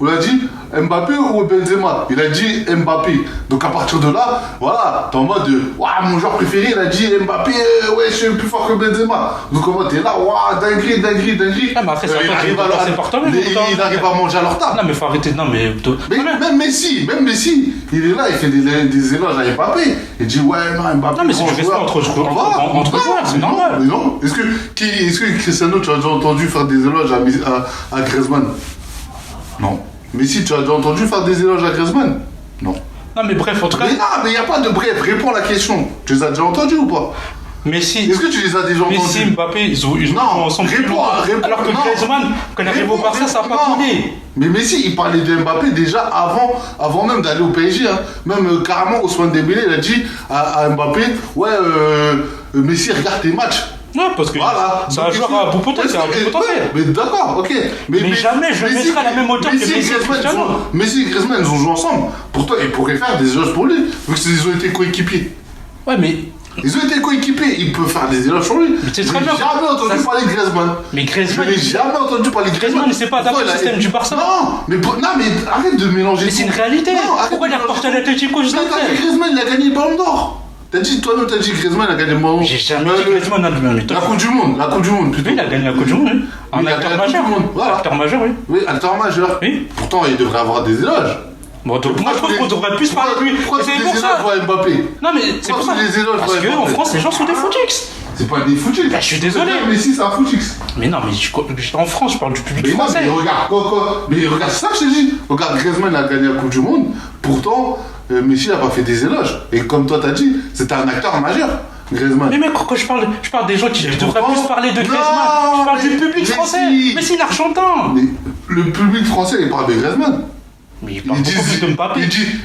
il a dit Mbappé ou Benzema. Il a dit Mbappé. Donc à partir de là, voilà, t'es en mode waouh, mon joueur préféré, il a dit Mbappé, ouais, je suis plus fort que Benzema. Donc en mode, t'es là, waouh, dinguerie. Ah, mais après, il arrive à manger à leur table. Non, mais faut arrêter. Non, mais. Même Messi, il est là, il fait des éloges à Mbappé. Il dit ouais, non, Mbappé. Non, mais c'est du respect entre joueurs, c'est normal. Mais non, est-ce que Cristiano, tu as déjà entendu faire des éloges à Griezmann? Non. Messi, tu as déjà entendu faire des éloges à Griezmann? Non. Non, mais bref, en tout cas. Mais non, mais il n'y a pas de bref, réponds à la question. Tu les as déjà entendus ou pas? Messi. Est-ce que tu les as déjà entendus? Messi, Mbappé, ils ont joué ensemble. Réponds, alors que Griezmann, quand il arrive au Barça, ça n'a pas coulé. Mais Messi, il parlait de Mbappé déjà avant même d'aller au PSG. Hein. Même carrément, Ousmane Dembélé, il a dit à Mbappé, ouais, Messi, regarde tes matchs. Ouais, parce que voilà. c'est un joueur à bout potentiel. Mais d'accord, ok. Mais jamais je mettrai à la même hauteur que Messi et Cristiano. Messi et Griezmann, ils ont joué ensemble. Pourtant, ils pourraient faire des éloges pour lui, vu qu'ils ont été coéquipiers. Ouais, mais. Ils ont été coéquipiers, ils peuvent faire des éloges sur lui. Mais c'est très bien. J'ai jamais entendu parler de Griezmann. Mais Griezmann. Je n'ai jamais entendu parler de Griezmann. Griezmann, c'est pas adapté au système du Barça. Non, mais arrête de mélanger. Mais c'est une réalité. Pourquoi il est reporté à l'Atlético juste après? Griezmann, il a gagné le Ballon d'Or. Toi-même, t'as dit Griezmann a gagné le Ballon d'Or. J'ai jamais dit Griezmann a gagné. La Coupe du Monde, plutôt. Oui, il a gagné la Coupe du Monde, oui. Un acteur majeur. Acteur majeur, oui. Oui, acteur majeur. Oui. Pourtant, il devrait avoir des éloges. Bon, donc, moi je trouve qu'on devrait plus parler de lui. Pourquoi tu les éloges pour Mbappé? Non, mais c'est pour ça. Parce qu'en France, les gens sont des footix. C'est pas des footix. Bah, je suis désolé. Mais si, c'est un footix. Mais non, mais en France, je parle du public français. Mais regarde ça, je te dis. Regarde, Griezmann a gagné la Coupe du Monde. Pourtant, Messi n'a pas fait des éloges. Et comme toi, t'as dit, c'était un acteur majeur. Griezmann. Mais quand je parle des gens qui devraient plus parler de Griezmann. Je parle du public français. Mais c'est l'argentin. Mais le public français, il parle de Griezmann. Mais ils parlent beaucoup plus de Mbappé.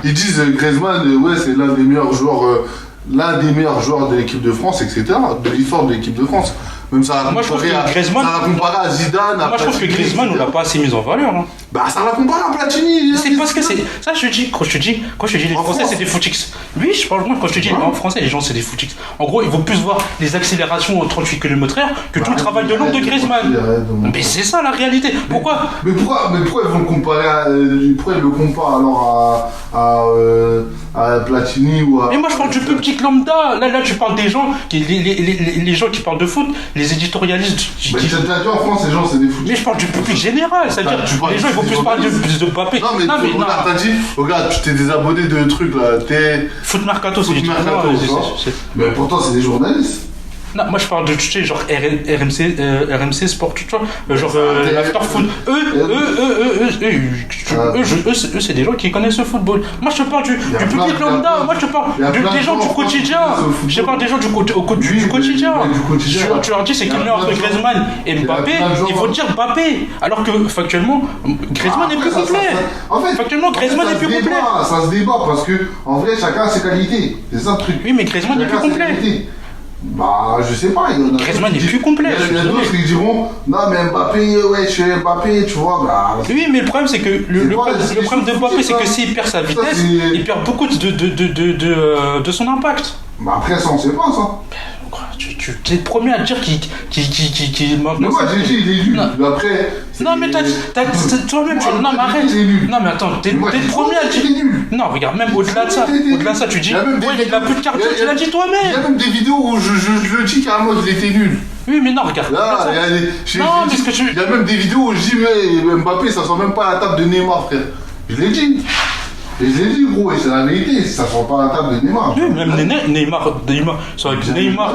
Ils disent Griezmann, ouais, c'est l'un des meilleurs joueurs de l'équipe de France, etc. De l'histoire de l'équipe de France. Même ça l'a comparé à Zidane. Moi, je trouve que Griezmann, on l'a pas assez mis en valeur. Hein. Bah, ça l'a comparé à Platini. C'est parce que c'est. Ça, je dis, quand je te dis les Français, c'est des footix. Oui, je parle moins quand je te dis en français, les gens, c'est des footix. En gros, ils vont plus voir les accélérations au 38 km/h que tout le travail de l'ombre de Griezmann. Mais c'est ça la réalité. Pourquoi mais pourquoi ils vont comparer pourquoi ils le comparent alors à Platini ou à. Mais moi, je parle du public lambda. Là, tu parles des gens, les gens qui parlent de foot, les éditorialistes. Mais tu as dit en France, les gens, c'est des footix. Mais je parle du public général, c'est-à-dire les gens, ils vont plus parler de Mbappé. Non, mais regarde, t'as dit, regarde, tu t'es désabonné de trucs là. Foot Mercato, c'est des trucs. Mais pourtant, c'est des journalistes. Non, moi je parle de, tu sais, genre RMC Sport, tu vois, genre l'after foot. Eux, c'est des gens qui connaissent le football. Moi je te parle du public lambda, moi je te parle des gens du quotidien. Je te parle des gens du quotidien. Tu leur dis c'est qui le meilleur entre Griezmann et Mbappé, ils vont dire Mbappé. Alors que factuellement, Griezmann est plus complet. Factuellement, Griezmann est plus complet. Ça se débat parce que en vrai, chacun a ses qualités. C'est ça le truc. Oui, mais Griezmann est plus complet. Bah, je sais pas. Griezmann n'est plus complet. Il y a d'autres qui diront non, mais Mbappé, ouais, je suis Mbappé, tu vois. Bah, oui, mais le problème, c'est que le problème de Mbappé, c'est que s'il perd sa vitesse, il perd beaucoup de son impact. Bah, après, ça, on sait pas, ça. Tu es le premier à dire qu'il mais moi j'ai dit il est nul. Après. Non mais toi-même non mais arrête. Non mais attends, t'es le premier à dire. Non regarde, même au-delà de ça, tu dis ouais il a plus de cardio, tu l'as dit toi-même. Il y a même des vidéos où je le dis carrément qu'il était nul. Oui mais non regarde. Là, il y a même des vidéos où je dis mais Mbappé ça sent même pas à la table de Neymar frère. Je l'ai dit. Et je l'ai dit, gros, et c'est la vérité, ça ne sent pas à la table de Neymar. Oui, même Neymar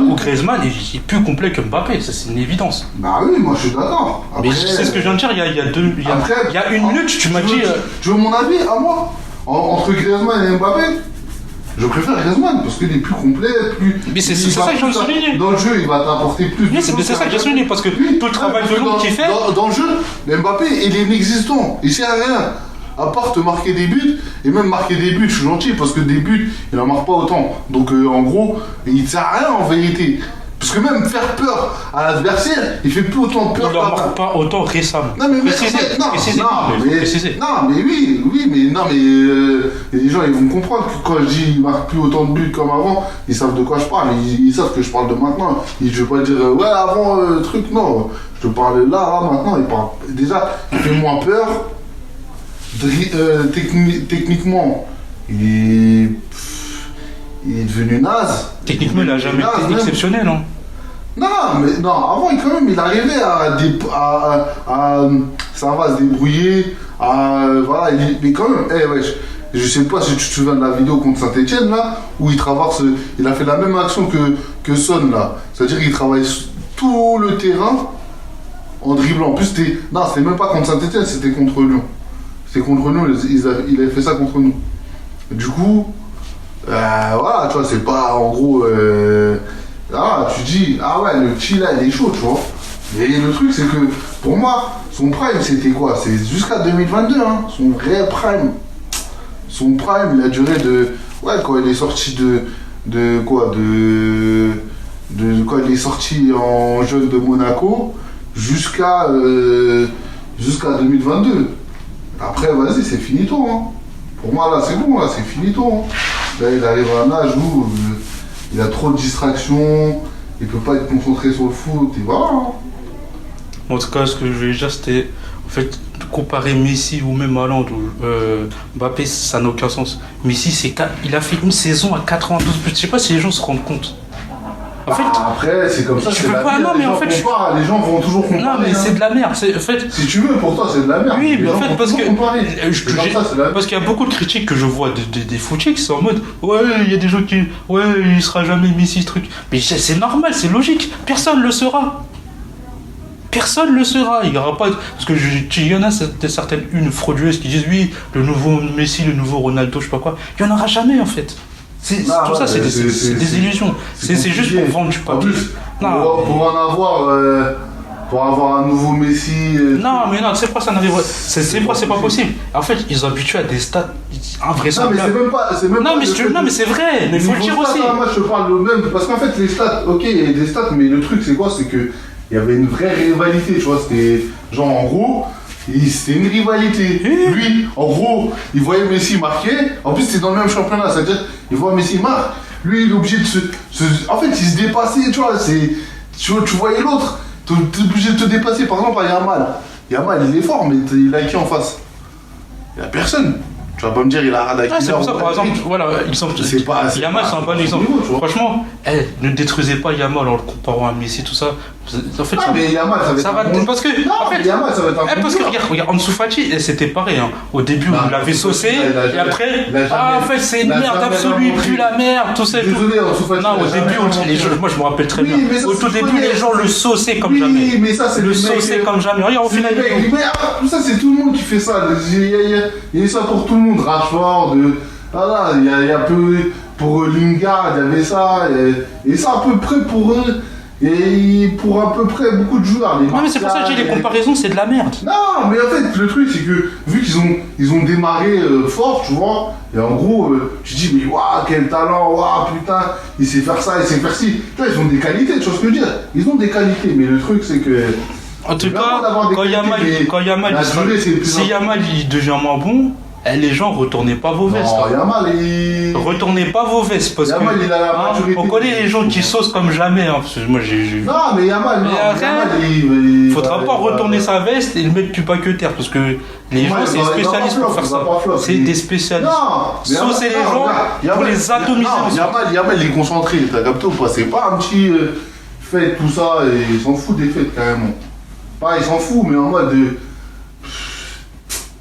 ou Griezmann, il est plus complet que Mbappé, ça c'est une évidence. Bah oui, moi je suis d'accord. Mais c'est ce que je viens de dire, il y a une lutte, tu m'as dit. Tu veux mon avis à moi entre Griezmann et Mbappé? Je préfère Griezmann parce qu'il est plus complet, plus. Mais c'est ça que je viens de souligner. Dans le jeu, il va t'apporter plus. Mais c'est ça que j'ai souligné parce que tout le travail de l'ombre qu'il fait. Dans le jeu, Mbappé, il est inexistant, il sert à rien. À part te marquer des buts, et même marquer des buts, je suis gentil, parce que des buts, il n'en marque pas autant. Donc en gros, il ne sert à rien en vérité. Parce que même faire peur à l'adversaire, il fait plus autant peur Il n'en marque pas autant récemment. Non mais oui, mais non mais les gens ils vont comprendre que quand je dis il marque plus autant de buts comme avant, ils savent de quoi je parle, ils savent que je parle de maintenant. Je vais pas dire ouais avant truc, non. Je te parle là maintenant, il parle. Déjà, il fait moins peur. Techniquement, il est devenu naze. Techniquement, il n'a jamais été exceptionnel, non? Non, mais non, avant, quand même, il arrivait ça va se débrouiller, voilà, mais quand même, wesh, je sais pas si tu te souviens de la vidéo contre Saint-Etienne, là, où il traverse, il a fait la même action que Son, là. C'est-à-dire qu'il travaille tout le terrain en dribblant. En plus, c'était même pas contre Saint-Etienne, c'était contre Lyon. C'était contre nous, il avait fait ça contre nous. Du coup, voilà, tu vois, c'est pas en gros. Tu dis, ah ouais, le petit là, il est chaud, tu vois. Et le truc, c'est que pour moi, son prime, c'était quoi? C'est jusqu'à 2022, hein, son vrai prime. Son prime, il a duré de. Ouais, quand il est sorti de quand il est sorti en jeune de Monaco jusqu'à 2022. Après, vas-y, c'est finito. Hein. Pour moi, là, c'est bon, là, c'est finito. Hein. Là, il arrive à un âge où il a trop de distractions, il peut pas être concentré sur le foot, et voilà. Hein. En tout cas, ce que je voulais dire, c'était, en fait, comparer Messi ou même Haaland ou Mbappé, ça n'a aucun sens. Messi, il a fait une saison à 92 buts. Je sais pas si les gens se rendent compte. En fait, après, c'est comme ça, c'est la merde. Non, mais en fait, les gens vont toujours comparer. Non, mais c'est de la merde. En fait, si tu veux, pour toi, c'est de la merde. Oui, mais en fait, parce qu'il y a beaucoup de critiques que je vois des foutiers qui sont en mode ouais, il y a des gens qui. Ouais, il sera jamais Messi, ce truc. Mais c'est normal, c'est logique. Personne le sera. Personne le sera. Il n'y aura pas. Parce que il y en a certaines une frauduleuses qui disent oui, le nouveau Messi, le nouveau Ronaldo, je sais pas quoi. Il n'y en aura jamais, en fait. Tout ça, c'est des illusions. C'est juste pour vendre du papier. Pour avoir un nouveau Messi. Non, mais non, c'est pas ça n'arrive. C'est pas possible. En fait, ils sont habitués à des stats invraisemblables. Non, mais c'est même pas. Non, mais c'est vrai. Mais il faut le dire aussi. Moi, je te parle de même. Parce qu'en fait, les stats, ok, il y a des stats, mais le truc, c'est quoi? C'est que il y avait une vraie rivalité, tu vois. C'était genre, en gros. C'était une rivalité. Lui, en gros, il voyait Messi marquer. En plus, c'était dans le même championnat. C'est-à-dire, il voit Messi marquer. Lui, il est obligé de en fait, il se dépassait, tu vois. Tu voyais l'autre. Tu es obligé de te dépasser. Par exemple, à Yamal. Yamal, il est fort, mais il a qui en face? Il n'y a personne. Tu vas pas me dire il a Radakina. C'est pour ça, par exemple, voilà, Yamal, c'est un bon exemple. Franchement, ne détruisez pas Yamal en le comparant à Messi, tout ça. En fait, mais Yamal, ça va être parce que, en fait, Yamal, ça va être un parce que regarde, Ansu Fati, c'était pareil. Hein. Au début, on l'avait saucé, et après, en fait, c'est une merde absolue, plus la merde, tout ça. Désolé, Ansu Fati. Non, au début, moi je me rappelle très bien. Au tout début, les gens le sauçaient comme jamais. Oui, mais ça, c'est le sauçaient comme jamais. Regarde, au final. Tout ça, c'est tout le monde qui fait ça. Il y a ça pour tout le monde. Rashford, voilà, il y a un peu. Pour Lingard, il y avait ça. Et ça, à peu près pour eux. Et pour à peu près beaucoup de joueurs. Non, mais c'est pour ça que j'ai les comparaisons, c'est de la merde. Non, mais en fait, le truc, c'est que vu qu'ils ont démarré fort, tu vois, et en gros, tu dis, mais waouh, quel talent, waouh, putain, il sait faire ça, il sait faire ci. Tu vois, ils ont des qualités, tu vois ce que je veux dire? Ils ont des qualités, mais le truc, c'est que. En tout cas, quand Yamal, si Yamal il devient moins bon, les gens, retournez pas vos vestes. Non, Yamal, retournez pas vos vestes parce Yamal, il a la maturité. On connaît les gens qui saucent comme jamais. Hein, parce que moi, Non, mais Yamal, il faudra pas retourner sa veste et le mettre du terre parce que les gens, c'est des spécialistes pour faire ça. C'est des spécialistes. Saucer les gens pour les atomiser. Yamal, il est concentré. T'as capté ou pas? C'est pas un petit fête, tout ça. Et il s'en fout des fêtes, carrément. Pas, il s'en fout, mais en mode.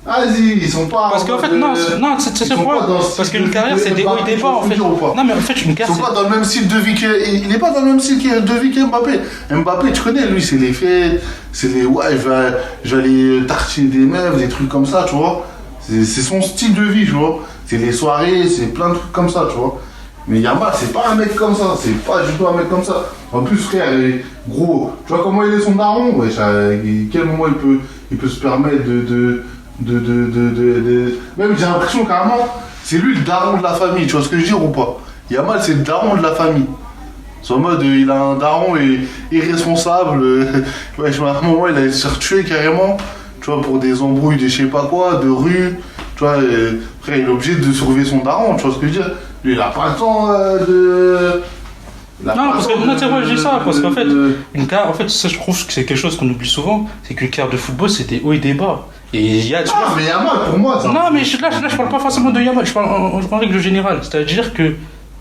Vas-y, ils sont pas. Parce qu'en fait, non, c'est quoi? Parce qu'une carrière, c'est des hauts et des bas, en fait. Non, mais en fait, une carrière. Ils sont pas dans le même style de vie que. Il est pas dans le même style de vie qu'Mbappé. Mbappé, tu connais, lui, c'est les fêtes, c'est les. Ouais, je vais aller tartiner des meufs, des trucs comme ça, tu vois. C'est son style de vie, tu vois. C'est les soirées, c'est plein de trucs comme ça, tu vois. Mais Yamal, c'est pas un mec comme ça, c'est pas du tout un mec comme ça. En plus, frère, gros, tu vois comment il est son daron? Ouais, quel moment il peut se permettre Même j'ai l'impression carrément c'est lui le daron de la famille, tu vois ce que je veux dire ou pas? Yamal c'est le daron de la famille. C'est en mode, il a un daron irresponsable. Ouais, je me rappelle, à un moment, il allait se faire tuer carrément. Tu vois, pour des embrouilles de je sais pas quoi, de rue. Tu vois, après, il est obligé de surveiller son daron, tu vois ce que je veux dire. Lui, il a pas le temps de. Non, parce que non, c'est vrai, je dis ça, parce qu'en fait, une carrière, en fait, ça, je trouve que c'est quelque chose qu'on oublie souvent, c'est qu'une carrière de football, c'est des hauts et des bas. Et il y a. Ah, mais Yamal, pour moi, ça. Non, mais là, je parle pas forcément de Yamal, je parle en règle générale. C'est-à-dire que,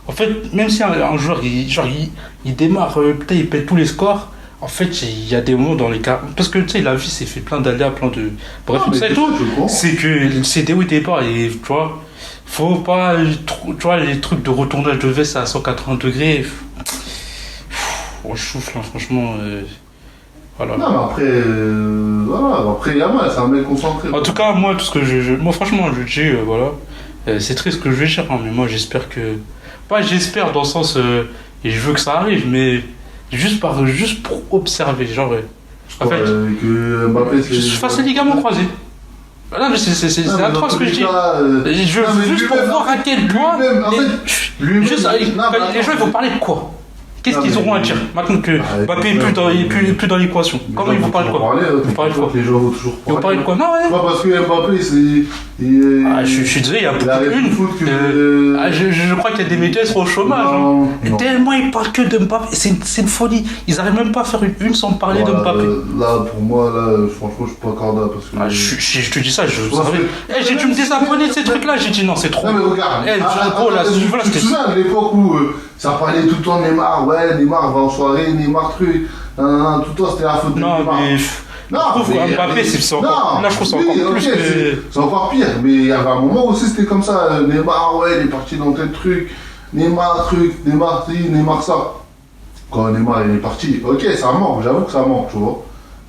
en fait, même si un joueur, il démarre, peut-être il pète tous les scores, en fait, il y a des moments dans les cas. Parce que, tu sais, la vie, c'est fait plein d'aléas, plein de. Bref, tout ça et tout. C'est que c'est des hauts et des bas, et tu vois, faut pas. Tu vois, les trucs de retournage de veste à 180 degrés. On souffle, hein, franchement. Voilà. Non, mais après, voilà. Après, Yamal, c'est un mec concentré. En tout cas, moi, tout ce que moi, franchement, je dis, voilà. C'est triste ce que je vais dire, hein, mais moi, j'espère que. Pas j'espère dans le sens. Et je veux que ça arrive, mais juste pour observer. Genre. En fait. Que Mbappé, c'est. Juste face les ligaments croisés. Non, mais c'est atroce ce que je dis. Je veux juste pour voir à quel point. Les gens, ils vont parler de quoi? Qu'est-ce qu'ils auront à dire maintenant que Mbappé n'est plus dans l'équation? Comment ils vont parler de quoi? Ils vont parler de quoi? Les gens vont toujours Ils vont parler de quoi? Non, ouais. Pas parce que Mbappé, c'est. Je suis désolé, il y a beaucoup de je crois qu'il y a des médias qui seront au chômage. Non. Tellement ils parlent que de Mbappé. C'est une folie. Ils n'arrivent même pas à faire une sans parler de Mbappé. Là, pour moi, là, franchement, je suis pas corda parce que. Je te dis ça, j'ai dû me désabonner de ces trucs-là. J'ai dit non, c'est trop. Non, mais regarde. Tu te souviens à l'époque où ça parlait tout le temps de Neymar, ouais, Neymar va en soirée, Neymar truc. Tout le temps, c'était la faute de Neymar. Non, mais Mbappé, c'est encore. Là, je trouve ça encore plus. C'est encore pire. Mais il y avait un moment aussi, c'était comme ça. Neymar, ouais, il est parti dans tel truc. Neymar, ci, Neymar, ça. Quand Neymar il est parti, ok, ça manque, j'avoue que ça manque, tu vois.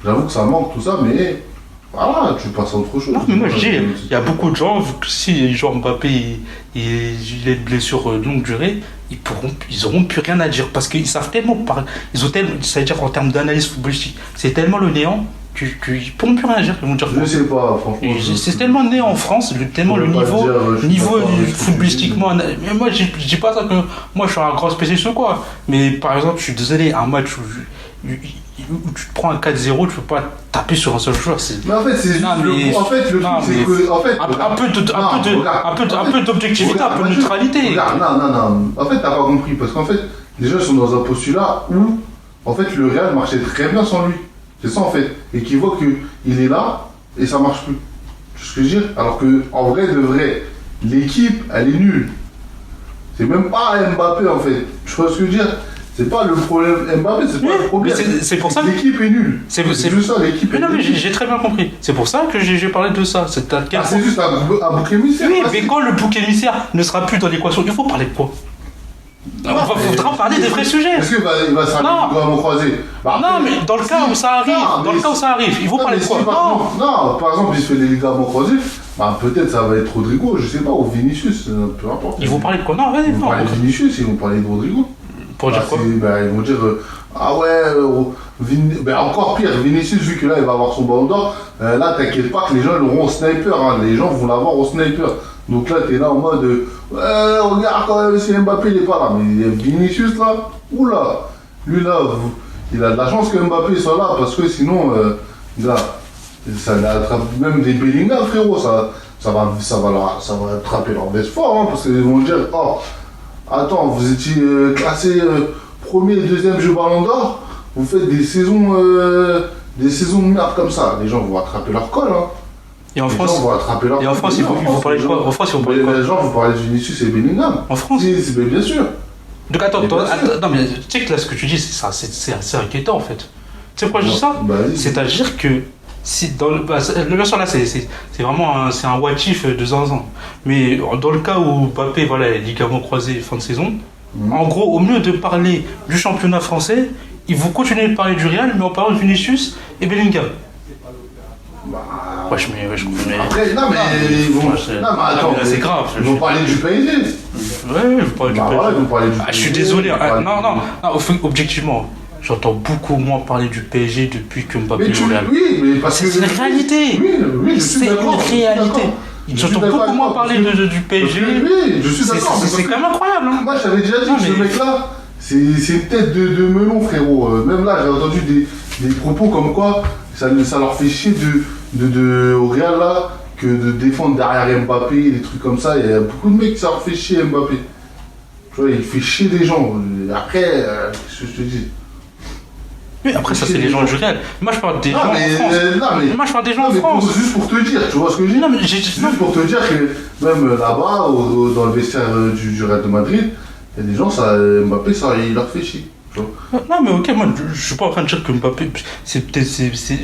J'avoue que ça manque, tout ça, mais. Voilà, tu passes à autre chose. Non, mais moi je dis, il y a beaucoup de gens, vu que si genre Mbappé il est blessure de longue durée, ils auront plus rien à dire parce qu'ils savent tellement parler, c'est-à-dire en termes d'analyse footballistique, c'est tellement le néant qu'ils ne pourront plus rien dire. Ils vont dire, je sais pas, franchement. C'est tellement né en France, tellement le niveau footballistiquement. Mais moi je dis pas ça que moi je suis un grand spécialiste ou quoi, mais par exemple, je suis désolé, un match où tu te prends un 4-0, tu peux pas taper sur un seul joueur. Mais en fait, c'est juste le truc, c'est que. En fait, un peu d'objectivité, un peu de neutralité. Regarde, non. En fait, t'as pas compris. Parce qu'en fait, les gens sont dans un postulat où, en fait, le Real marchait très bien sans lui. C'est ça, en fait. Et qu'ils voient qu'il est là et ça marche plus. Tu sais ce que je veux dire? Alors que, en vrai, de vrai, l'équipe, elle est nulle. C'est même pas Mbappé, en fait. Tu vois ce que je veux dire? C'est pas le problème Mbappé, c'est pas le problème. C'est pour ça que l'équipe est nulle. C'est juste ça, l'équipe est nulle. Non, mais j'ai très bien compris. C'est pour ça que j'ai parlé de ça. C'est juste un bouc émissaire. Oui, mais quand le bouc émissaire ne sera plus dans l'équation, il faut parler de quoi? Il faudra parler des vrais sujets. Est-ce qu'il va s'arrêter les ligaments croisés? Non, mais dans le cas où ça arrive, il faut parler de quoi? Non, par exemple, il se fait les ligaments croisés, peut-être ça va être Rodrigo, je sais pas, ou Vinicius, peu importe. Ils vont parler de quoi? Non, ils vont parler de Vinicius, ils vont parler de Rodrigo. Pour dire quoi? Ils vont dire ah ouais, encore pire, Vinicius, vu que là il va avoir son ballon d'or, là t'inquiète pas que les gens l'auront au sniper, hein, les gens vont l'avoir au sniper. Donc là t'es là en mode ouais, regarde quand même si Mbappé il est pas là, mais Vinicius là, oula, lui là, il a de la chance que Mbappé soit là parce que sinon, là, ça attrape même des Bellingham frérot, ça va attraper leur veste fort, hein, parce qu'ils vont dire oh. Attends, vous étiez classé premier et deuxième jeu Ballon d'Or, vous faites des saisons de merde comme ça. Les gens vont attraper leur colle. Hein. Et en France, ils vont parler de quoi? En France, ils vont parler de quoi? Les gens vont parler de Vinicius et Bellingham. En France? Bien sûr. Donc attends, non mais tu sais que là ce que tu dis, c'est assez inquiétant en fait. Tu sais pourquoi je dis ça? C'est-à-dire que si dans bien sûr là c'est vraiment un what if de zinzin. Mais dans le cas où Mbappé voilà les ligaments croisés fin de saison, en gros au mieux de parler du championnat français, ils vont continuer de parler du Real mais en parlant de Vinicius et Bellingham. Après, attends, c'est grave. Ils vont parler du PSG. Ouais, ils vont parler du PSG. Je suis désolé. Non, objectivement. J'entends beaucoup moins parler du PSG depuis que Mbappé est au Real. Oui, mais parce que... C'est une réalité. Oui, c'est une réalité. J'entends beaucoup moins parler du PSG. Oui, je suis d'accord. C'est quand même incroyable. Hein. Moi, je t'avais déjà dit que ce mec-là, C'est une tête de melon, frérot. Même là, j'ai entendu des propos comme quoi ça leur fait chier au Real, là, que de défendre derrière Mbappé, des trucs comme ça. Il y a beaucoup de mecs qui ça leur fait chier Mbappé. Tu vois, il fait chier des gens. Après, qu'est-ce que je te dis? Oui, après, ça, c'est les gens du Real. Moi, je parle des gens en France. Moi, je parle des gens en mais France. Juste pour te dire, tu vois ce que je dis? Non, mais juste pour te dire que même là-bas, dans le vestiaire du Real de Madrid, il y a des gens, Mbappé, il leur fait chier. Non, mais ok, moi, je suis pas en train de dire que Mbappé,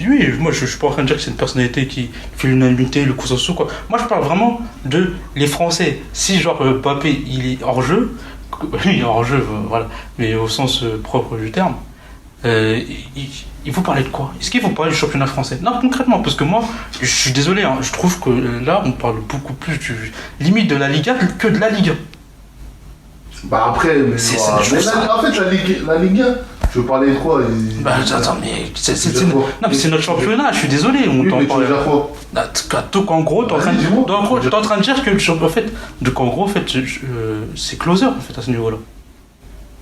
oui, moi, je suis pas en train de dire que c'est une personnalité qui fait l'unanimité, le consensus, quoi. Moi, je parle vraiment de les Français. Si, genre, Mbappé, il est hors jeu, il est hors jeu, voilà, mais au sens propre du terme, il faut parler de quoi? Est-ce qu'il faut parler du championnat français? Non, concrètement, parce que moi, je suis désolé, hein, je trouve que là, on parle beaucoup plus limite de la Liga que de la Ligue 1. Bah après, en fait, la Ligue 1, je veux parler de quoi? Bah attends, mais c'est notre championnat, je suis désolé, on t'en parle. Donc en gros, t'es en train de dire que, en fait, c'est closer, en fait, à ce niveau-là.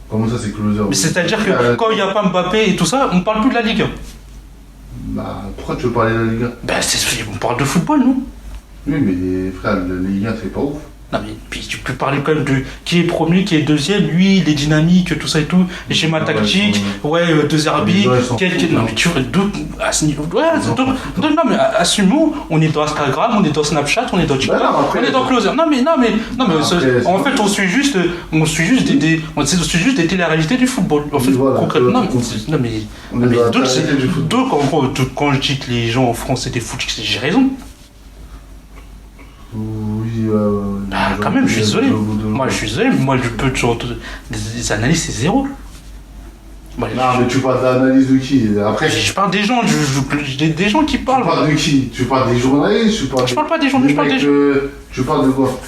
Comment ça, c'est closer? Mais c'est-à-dire que quand il n'y a pas Mbappé et tout ça, on parle plus de la Ligue 1. Bah, pourquoi tu veux parler de la Ligue 1? Bah, on parle de football, nous. Oui, mais frère, la Ligue 1, c'est pas ouf. Non mais puis tu peux parler quand même de qui est premier, qui est deuxième, lui, les dynamiques, tout ça et tout, les schémas tactiques, deux arbitres, non mais tu à ce niveau, non mais assumons, on est dans Instagram, on est dans Snapchat, on est dans TikTok, on est dans Closer. Non mais en fait on suit juste des télé-réalités du football. En fait concrètement, non mais donc en gros quand je dis que les gens en France c'est des fous, j'ai raison. Oui, quand même, je suis désolé. Moi, je suis désolé, moi, je peux des analyses, c'est zéro. Non, mais tu parles d'analyse de qui? Après, je parle des gens, des gens qui parlent. Tu parles de qui? Tu parles des journalistes? Je parle pas des journalistes, je parle des gens. Tu parles de quoi?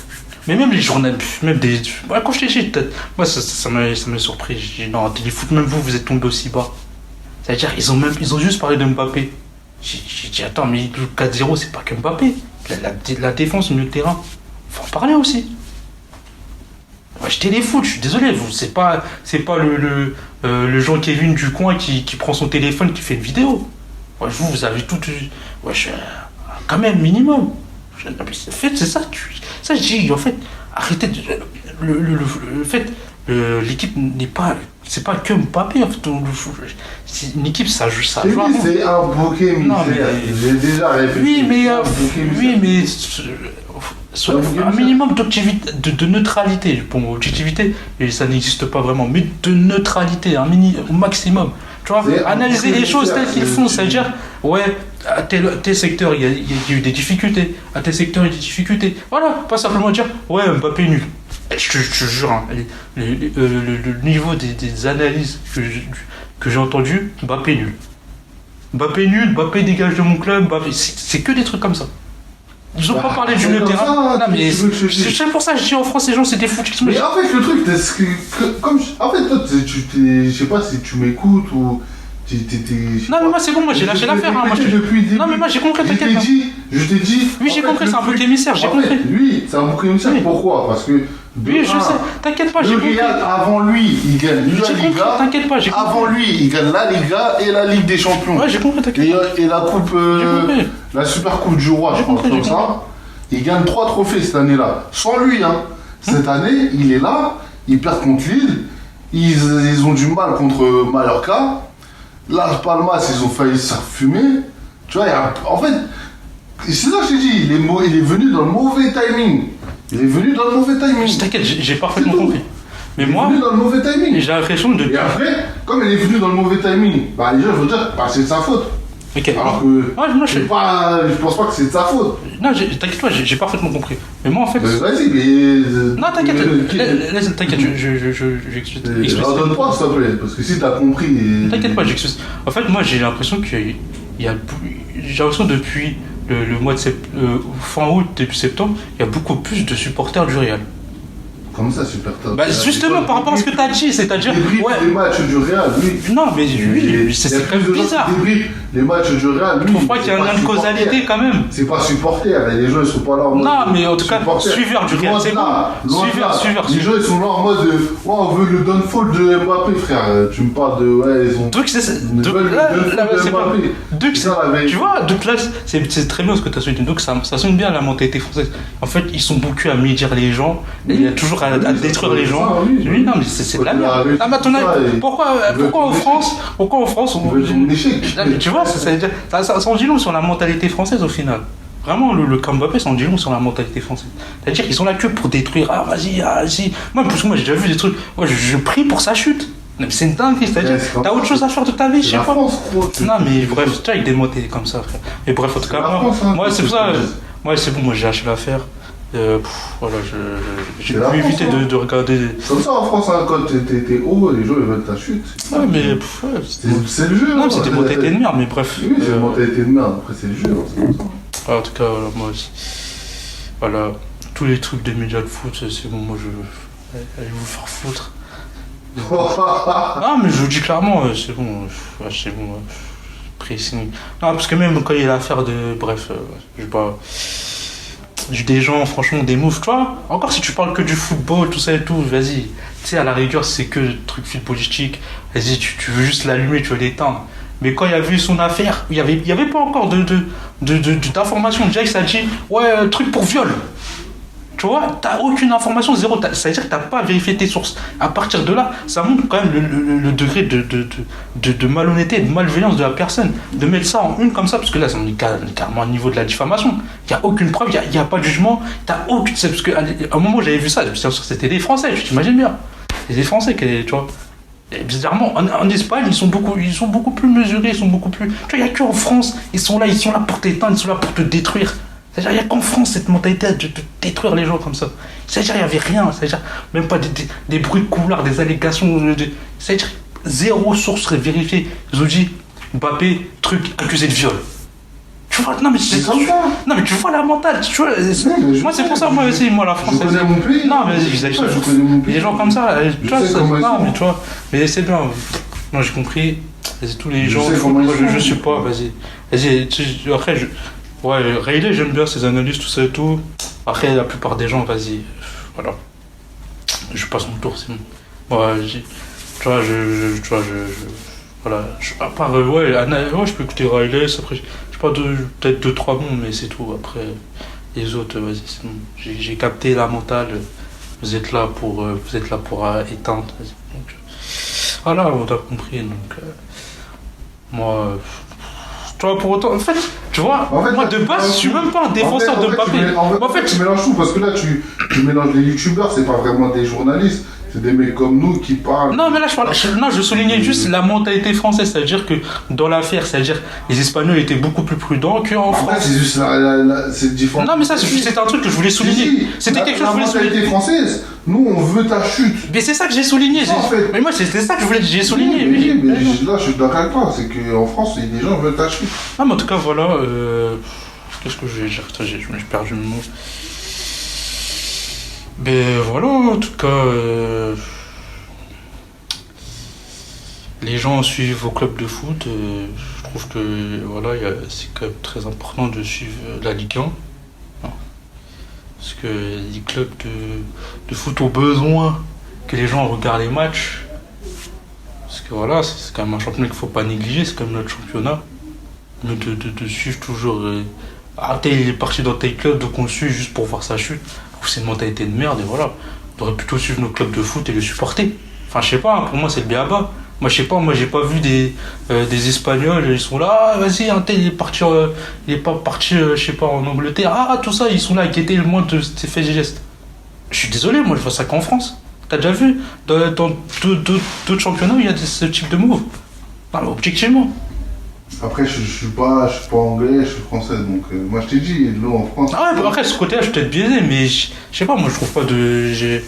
Mais même les journalistes, même des. Quand je t'ai dit, moi, ça m'a surpris. J'ai dit, non, téléfoot, même vous êtes tombé aussi bas. C'est-à-dire, ils ont juste parlé de Mbappé. J'ai dit, attends, mais le 4-0, c'est pas que Mbappé. La défense, milieu de terrain, faut en parler aussi. Moi, je téléfoot, je suis désolé, c'est pas le Jean-Kevin du coin qui prend son téléphone, qui fait une vidéo. Ouais, vous avez tout. Ouais, quand même, minimum. En fait, c'est ça. Ça, je dis, en fait, arrêtez de. Le fait, l'équipe n'est pas. C'est pas que Mbappé, en fait. Une équipe, ça joue. C'est un bouquet misère. J'ai déjà réfléchi. Oui, mais un minimum d'objectivité, de neutralité. Bon, objectivité, ça n'existe pas vraiment, mais de neutralité, au maximum. Tu vois, analyser les choses telles qu'ils font, c'est-à-dire, ouais, à tel secteur, il y a eu des difficultés, à tel secteur, il y a eu des difficultés. Voilà, pas simplement dire, ouais, Mbappé est nul. Je te jure, hein, le niveau des analyses que j'ai entendues, Mbappé est nul. Mbappé dégage de mon club, c'est que des trucs comme ça. Ils ont pas parlé du milieu de terrain. Non, mais c'est pour ça que je dis en France, les gens, c'est des fous. Mais en fait, le truc, en fait, toi, je sais pas si tu m'écoutes ou. Non, mais moi, c'est bon, moi, j'ai lâché l'affaire. Non, mais moi, j'ai compris, t'inquiète. Je t'ai dit. Oui, j'ai compris, c'est un bouc émissaire, j'ai compris. Oui, c'est un bouc émissaire. Pourquoi? Parce que. Oui, je sais, t'inquiète pas, j'ai compris. Avant lui, il gagne la Liga. T'inquiète pas, j'ai compris. Avant lui, il gagne la Liga et la Ligue des Champions. Ouais, j'ai compris, t'inquiète pas. Et la coupe. La Super Coupe du Roi, je pense, comme ça. Il gagne 3 trophées cette année-là. Sans lui, hein. Cette année, il est là, ils perdent contre Lille, ils ont du mal contre Mallorca. Las Palmas, ils ont failli se faire fumer. Tu vois, en fait, c'est ça que je t'ai dit, il est venu dans le mauvais timing. T'inquiète, j'ai parfaitement compris. Mais moi, il est venu dans le mauvais timing. J'ai l'impression de. Et après, comme il est venu dans le mauvais timing, bah déjà, je veux dire, c'est de sa faute. Okay. Alors que je pense pas que c'est de sa faute. Non, t'inquiète pas, j'ai parfaitement compris. Mais moi en fait. Vas-y, mais. Non, t'inquiète, t'inquiète, j'excuse. Donne pas, s'il te plaît, parce que si t'as compris. T'inquiète pas, j'excuse. En fait, moi j'ai l'impression qu'il y a. J'ai l'impression depuis le mois de fin août, début septembre, il y a beaucoup plus de supporters du Real. Comment ça, supporters? Bah, justement, par rapport à ce que t'as dit, c'est-à-dire. Les matchs du Real, oui. Non, mais oui, c'est quand même bizarre. les matchs du Real, lui, Je trouve pas qu'il y a un lien de causalité quand même. C'est pas supporter, les gens ils sont pas là en mode. Non, mais en tout cas, supporter. suiveur du Real, c'est bon. Suiveur. Les gens ils sont là en mode, on veut le downfall de Mbappé, frère. Tu me parles de, ils ont. Donc, c'est tu vois, donc là, c'est très bien ce que tu as souligné. Donc, ça sonne bien la mentalité française. En fait, ils sont beaucoup à médire les gens, et il y a toujours à détruire les gens. Oui, non, mais c'est de la merde. Ah, mais attends, pourquoi en France, on veut son échec. Mais tu vois, ça en dit long sur la mentalité française au final. Vraiment, le cas Mbappé, ça en dit long sur la mentalité française. C'est-à-dire qu'ils sont là que pour détruire. Ah, vas-y. Moi, parce que moi, j'ai déjà vu des trucs. Moi, je prie pour sa chute. Mais c'est une dinguerie, c'est-à-dire, t'as autre chose à faire de ta vie, je sais pas. Non, mais bref, tu vois, avec des mots comme ça, frère. Mais bref, en tout cas, moi, c'est pour ça. Moi, c'est bon, moi, j'ai lâché l'affaire. Voilà, j'ai pu éviter de regarder. Comme ça en France, hein, quand t'es haut, les gens ils veulent ta chute. Ouais, mais. C'est le jeu. Non, c'est des mentalités de merde, mais bref. Oui, c'est des mentalités de merde, après c'est le jeu. En tout cas, voilà, moi aussi. Voilà, tous les trucs des médias de foot, c'est bon, moi je. Allez vous faire foutre. Non, mais je vous dis clairement, c'est bon. Pressing. Non, parce que même quand il y a l'affaire de. Bref, je sais pas. Des gens, franchement, des moves, tu vois. Encore si tu parles que du football, tout ça et tout, vas-y. Tu sais, à la rigueur, c'est que le truc fil politique. Vas-y, tu veux juste l'allumer, tu veux l'éteindre. Mais quand il y a eu son affaire, il y avait pas encore d'informations. Déjà, ça dit, ouais, truc pour viol. Tu vois, t'as aucune information, zéro. Ça veut dire que t'as pas vérifié tes sources. À partir de là, ça montre quand même le degré de malhonnêteté et de malveillance de la personne. De mettre ça en une comme ça, parce que là, c'est carrément au niveau de la diffamation. Il n'y a aucune preuve, il n'y a pas de jugement. C'est parce qu'à un moment où j'avais vu ça, je me suis sûr que c'était des Français, tu t'imagines bien. C'est des Français qui, tu vois. Et bizarrement, en Espagne, ils sont beaucoup plus mesurés, ils sont beaucoup plus. Tu vois, il n'y a qu'en France, ils sont là pour t'éteindre, ils sont là pour te détruire. C'est-à-dire, il n'y a qu'en France cette mentalité de détruire les gens comme ça. C'est-à-dire, il n'y avait rien. C'est-à-dire, même pas des bruits de couloir, des allégations. C'est-à-dire, zéro source vérifiée. Ils ont dit, Mbappé, truc, accusé de viol. Tu vois, non mais c'est comme ça. Non mais tu vois la mentale, tu vois. Moi c'est pour ça, moi aussi, moi la France. Je connais mon pays. Non mais vas-y, je connais mon pays. Les gens comme ça, tu vois, non mais tu vois. Mais c'est bien. Moi j'ai compris. Vas-y, tous les gens. Je suis pas, vas-y. Après, ouais, Riley, j'aime bien ses analyses, tout ça et tout. Après, la plupart des gens, vas-y. Voilà. Je passe mon tour, c'est bon. Ouais, tu vois, voilà. À part, ouais, je peux écouter Riley, après. Peut-être 2-3 bons, mais c'est tout. Après, les autres, vas-y, c'est bon. J'ai capté la mentale. Vous êtes là pour éteindre. Donc, voilà, on a compris. Donc, moi, tu vois, pour autant, en fait, tu vois, moi de base, je suis même pas un défenseur de Mbappé. En fait, tu mélanges tout parce que là, tu mélanges les youtubeurs, c'est pas vraiment des journalistes. C'est des mecs comme nous qui parlent. Non, mais là, je soulignais juste la mentalité française. C'est-à-dire que dans l'affaire, c'est-à-dire les Espagnols étaient beaucoup plus prudents qu'en France. C'est juste c'est différent. Non, mais ça, c'est un truc que je voulais souligner. C'était quelque chose que je voulais souligner. La mentalité française, nous, on veut ta chute. Mais c'est ça que j'ai souligné. En fait. Mais moi, c'était ça que j'ai souligné. Oui, mais là, je suis d'accord avec toi. C'est qu'en France, les gens veulent ta chute. Ah, mais en tout cas, voilà. Qu'est-ce que je vais dire? Je me suis perdu le mot. Ben voilà, en tout cas, les gens suivent vos clubs de foot. Je trouve que voilà, c'est quand même très important de suivre la Ligue 1. Parce que les clubs de foot ont besoin que les gens regardent les matchs. Parce que voilà, c'est quand même un championnat qu'il ne faut pas négliger, c'est quand même notre championnat. Mais de suivre toujours. Il est parti dans tel club, donc on le suit juste pour voir sa chute. C'est une mentalité de merde et voilà. On devrait plutôt suivre nos clubs de foot et le supporter. Enfin, je sais pas, pour moi c'est le b.a.-ba. Moi, je sais pas, j'ai pas vu des Espagnols, ils sont là, vas-y, un tel, il est pas parti, je sais pas, en Angleterre. Ah, tout ça, ils sont là, inquiétés le moins de ses faits et gestes. Je suis désolé, moi, je vois ça qu'en France. T'as déjà vu dans d'autres championnats où il y a ce type de move? Non, mais objectivement. Après, je suis pas anglais, je suis français, donc moi je t'ai dit, nous en France. Ah ouais, après, ce côté-là, je suis peut-être biaisé, mais je sais pas, moi je trouve pas de. Je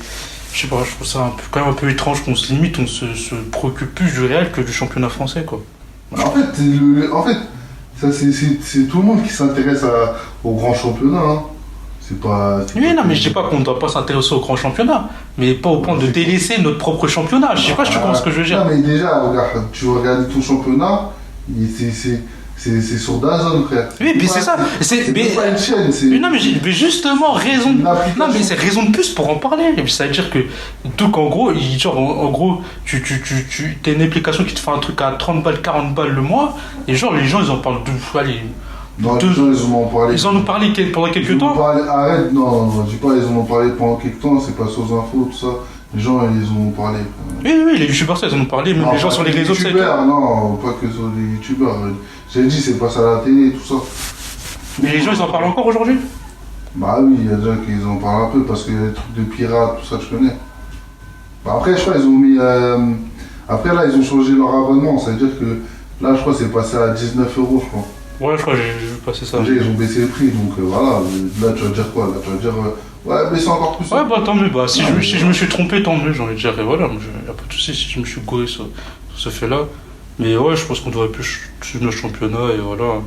sais pas, je trouve ça quand même un peu étrange qu'on se limite, on se préoccupe plus du Real que du championnat français, quoi. En fait, ça c'est tout le monde qui s'intéresse au grand championnat. Hein. C'est pas. Oui, non, mais je dis pas qu'on ne doit pas s'intéresser au grand championnat, mais pas au point de délaisser notre propre championnat. Je sais pas, je comprends ce que je veux dire. Non, mais déjà, regarde, tu regardes ton championnat, C'est sur DAZN, frère. Oui, mais c'est ça. C'est Mais pas une chaîne, c'est. non, mais justement, raison. une application. Non, mais c'est raison de plus pour en parler. C'est-à-dire que, donc en gros, genre, en gros, t'as une application qui te fait un truc à 30 balles, 40 balles le mois, et genre, les gens, ils en parlent allez, Non, les gens, ils en ont parlé. ils en ont parlé pendant quelques Ils en ont temps. parlé- Arrête, non, dis pas, ils en ont parlé pendant quelques temps, c'est pas aux infos, tout ça. Les gens, ils en ont parlé. Oui, les youtubeurs, ça, ils en ont parlé, même Non, les gens pas sur que les réseaux, ça. youtubeurs, non, pas que sur les youtubeurs. J'ai dit, c'est passé à la télé, tout ça. Mais les gens, ils en parlent encore aujourd'hui. Bah oui, il y a des gens qui en parlent un peu parce qu'il y a des trucs de pirates, tout ça, je connais. Bah après, je crois, ils ont mis. Après, là, ils ont changé leur abonnement, ça veut dire que là, je crois, c'est passé à 19 €, je crois. Ouais, je crois que j'ai vu passer ça. Déjà, ils ont baissé le prix, donc voilà. Là, tu vas dire quoi? Là, tu vas dire. Ouais, baisser encore plus. Ouais, bah tant mieux. Bah, si je me suis trompé, tant mieux, j'ai envie de dire. Et voilà, y a pas de soucis si je me suis gouré sur ce fait-là. Mais ouais, je pense qu'on devrait plus suivre notre championnat et voilà.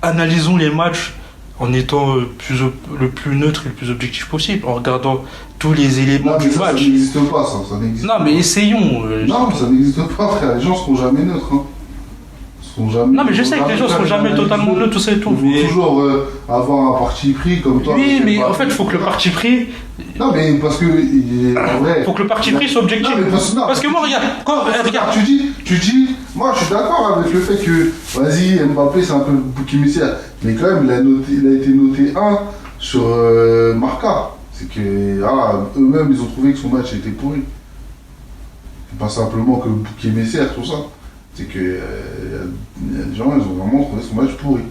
Analysons les matchs en étant le plus neutre et le plus objectif possible, en regardant tous les éléments Non, mais du ça match. n'existe pas, ça n'existe Non, mais essayons. Non, ça n'existe pas, frère. Les gens seront jamais neutres. Hein. Seront jamais, Non, mais je sais que les gens seront jamais totalement neutres, tout ça et tout. Il Mais... faut toujours avoir un parti pris comme toi. Oui, mais en fait, il faut que le parti pris. Non, mais parce que. En vrai. Faut que le parti pris soit objectif. Non, mais parce que moi, regarde. Regarde. Tu dis. Moi, je suis d'accord avec le fait que. Vas-y, Mbappé, c'est un peu le bouc émissaire. Mais quand même, il a été noté 1 sur Marca. C'est que. Eux-mêmes, ils ont trouvé que son match était pourri. C'est pas simplement que le bouc émissaire, tout ça. C'est que y a des gens, ils ont vraiment trouvé son match pourri.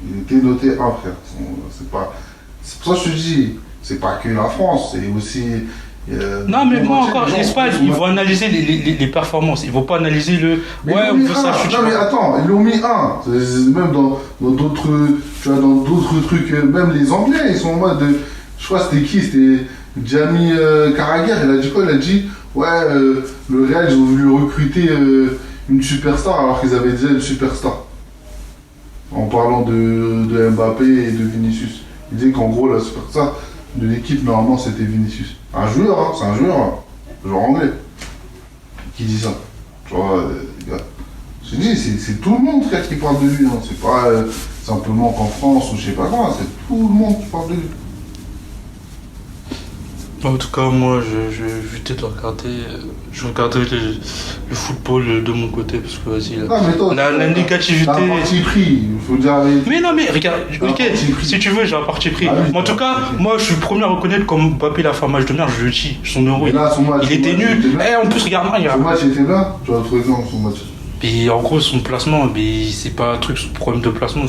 Il était noté 1, frère. C'est pour ça que je te dis, c'est pas que la France, c'est aussi. Non, mais moi encore, les gens, l'Espagne, ils vont analyser les performances. Ils vont pas analyser le. Mais ouais, on veut ça. Non, mais attends, ils l'ont mis 1. Même dans d'autres. Tu vois, dans d'autres trucs, même les Anglais, ils sont en mode. Je crois que c'était qui? C'était Jamie Carragher. Il a dit quoi? Il a dit. Ouais, le Real, ils ont voulu recruter une superstar alors qu'ils avaient déjà une superstar. En parlant de Mbappé et de Vinicius. Il disait qu'en gros, la superstar de l'équipe, normalement, c'était Vinicius. Un joueur, hein, c'est un joueur anglais, qui dit ça. Tu vois, les gars. Je te dis, c'est tout le monde, frère, qui parle de lui. Hein. C'est pas simplement qu'en France ou je sais pas quoi, c'est tout le monde qui parle de lui. En tout cas, moi, je vais éviter de regarder. Je regarderai le football de mon côté parce que vas-y. La négativité. T'as un parti pris, il faut dire. Mais non, mais regarde, ok, si tu veux, j'ai un parti pris. Ah oui, mais en tout cas, moi, je suis le premier à reconnaître comme Mbappé, il a fait un match de merde, je le dis. Son euro, il était nul. En plus, regarde, son match était là, tu vas trouver quand son match. Puis en gros, son placement, mais c'est pas un truc, son problème de placement,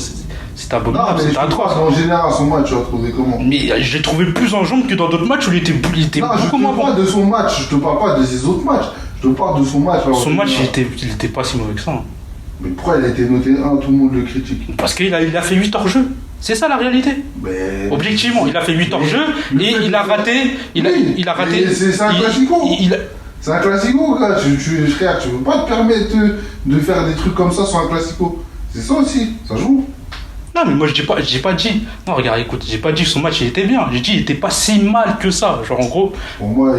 c'est abominable, c'est atroce. En général, son match, tu vas trouver comment? Mais je l'ai trouvé plus en jambes que dans d'autres matchs où il était beaucoup moins bon. Je te parle de son match, je te parle pas de ses autres matchs. Je te parle de son match. Son match, il était pas si mauvais que ça. Mais pourquoi il a été noté 1, tout le monde le critique? Parce qu'il a fait 8 hors-jeu. C'est ça la réalité. Mais... Objectivement, il a fait 8 hors-jeu et il a raté. Il a raté. C'est un classico. C'est un classico, gars. Frère, tu veux pas te permettre de faire des trucs comme ça sur un classico. C'est ça aussi, ça joue. Non, mais moi j'ai pas dit. Non, regarde, écoute, j'ai pas dit que son match il était bien. J'ai dit il était pas si mal que ça. Genre en gros. Pour moi,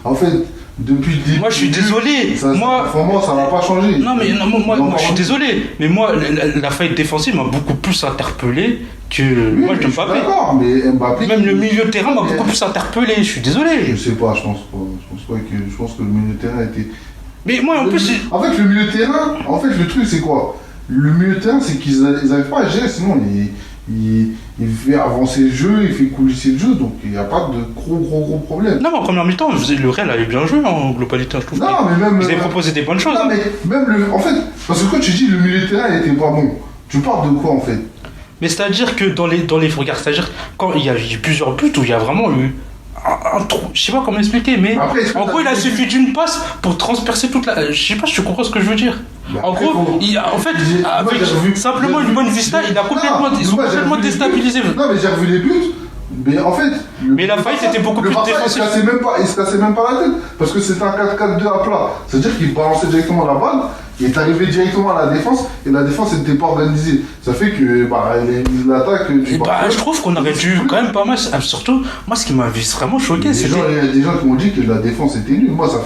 en fait, depuis le début. Moi je suis désolé. Sa performance, ça va pas changer. Non, mais moi je suis désolé. Mais moi, la faillite défensive m'a beaucoup plus interpellé que oui, moi je ne Mbappé. D'accord, mais Mbappé. Même le milieu de terrain m'a beaucoup plus interpellé. Je suis désolé. Je sais pas, je pense que le milieu de terrain était. Mais moi en plus. En fait, le milieu de terrain, le truc c'est quoi? Le milieu de terrain, c'est qu'ils n'arrivent pas à gérer, sinon il fait avancer le jeu, il fait coulisser le jeu, donc il n'y a pas de gros problème. Non, mais en première mi-temps, le Real avait bien joué en globalité, je trouve. Non, mais même. Ils avaient proposé des bonnes choses. Non, mais même en fait, parce que quand tu dis le milieu de terrain n'était pas bon, tu parles de quoi en fait? Mais c'est-à-dire que dans les regards, c'est-à-dire quand il y a eu plusieurs buts où il y a vraiment eu un trou, je sais pas comment expliquer, mais après, en gros il a suffi d'une passe pour transpercer toute la. Je sais pas si tu comprends ce que je veux dire. Bah en gros, en fait, avec simplement une bonne vista, ils sont complètement déstabilisés. Non, mais j'ai revu les buts. Mais en fait. Mais la faillite était beaucoup plus défensive. Il se cassait même pas la tête. Parce que c'était un 4-4-2 à plat. C'est-à-dire qu'il balançait directement la balle. il est arrivé directement à la défense et la défense n'était pas organisée. Ça fait que l'attaque. Je trouve qu'on aurait dû quand même pas mal. Surtout, moi, ce qui m'avait vraiment choqué, c'est. Il y a des gens qui m'ont dit que la défense était nulle. Moi, ça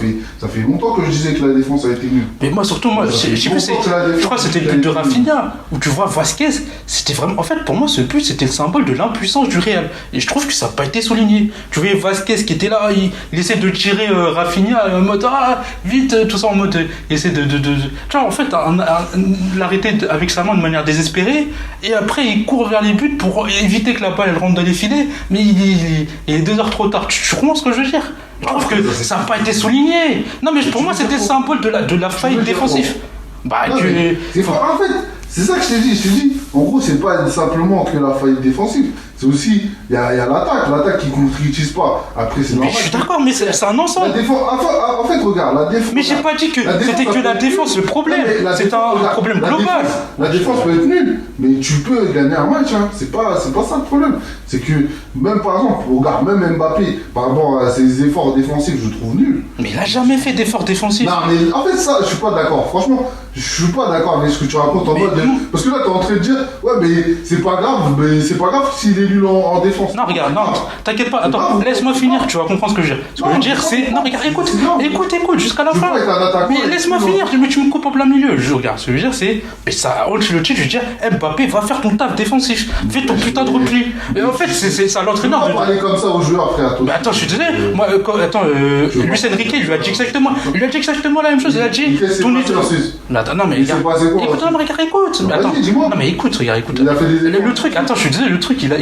fait longtemps que je disais que la défense a été nulle. Mais moi, surtout, moi, je crois que c'était le but de Rafinha, où tu vois Vasquez, c'était vraiment. En fait, pour moi, ce but, c'était le symbole de l'impuissance du Real. Et je trouve que ça n'a pas été souligné. Tu voyais Vasquez qui était là, il essaie de tirer Rafinha en mode vite, tout ça en mode. Il essaie de. Tu vois, en fait, l'arrêter avec sa main de manière désespérée, et après, il court vers les buts pour éviter que la balle elle rentre dans les filets, mais il est 2 heures trop tard. Tu comprends ce que je veux dire? Je trouve que ça n'a pas été souligné. Non, mais pour moi, c'était le symbole de la faille défensive. En fait, c'est ça que je t'ai dit. En gros, c'est pas simplement que la faillite défensive. C'est aussi, il y a l'attaque qui ne concrétise pas. Après, c'est normal. Mais je suis d'accord, mais c'est un ensemble. En fait, regarde, la défense. Mais j'ai pas dit que c'était que la défense le problème. C'est un problème global. La défense peut être nulle, mais tu peux gagner un match. Hein. C'est pas ça le problème. C'est que, même par exemple, regarde, même Mbappé, par rapport à ses efforts défensifs, je trouve nuls. Mais il a jamais fait d'efforts défensifs. Non, mais en fait, ça, je suis pas d'accord. Franchement, je suis pas d'accord avec ce que tu racontes en mode. Parce que là, t'es en train de dire, ouais, mais c'est pas grave s'il est nul en défense. Non, regarde, non, t'inquiète pas, attends, laisse-moi finir, tu vas comprendre ce que je veux dire. Ce que je veux dire, c'est. Non, regarde, écoute, jusqu'à la fin. Mais laisse-moi finir, mais tu me coupes en plein milieu. Je regarde, ce que je veux dire, c'est. Mais ça, Ancelotti, je veux dire, Mbappé, va faire ton taf défensif. Fais ton putain de repli. Et en fait, c'est ça l'entraîneur. Tu vas parler comme ça aux joueurs, frère. Mais attends, je suis désolé. Moi, Luis Enrique, il lui a dit exactement la même chose. Il a dit. Non, mais regarde. Écoute, non, mais regarde, écoute. Attends, non, mais écoute, regarde, écoute. Le truc, attends, je suis désolé, le truc, il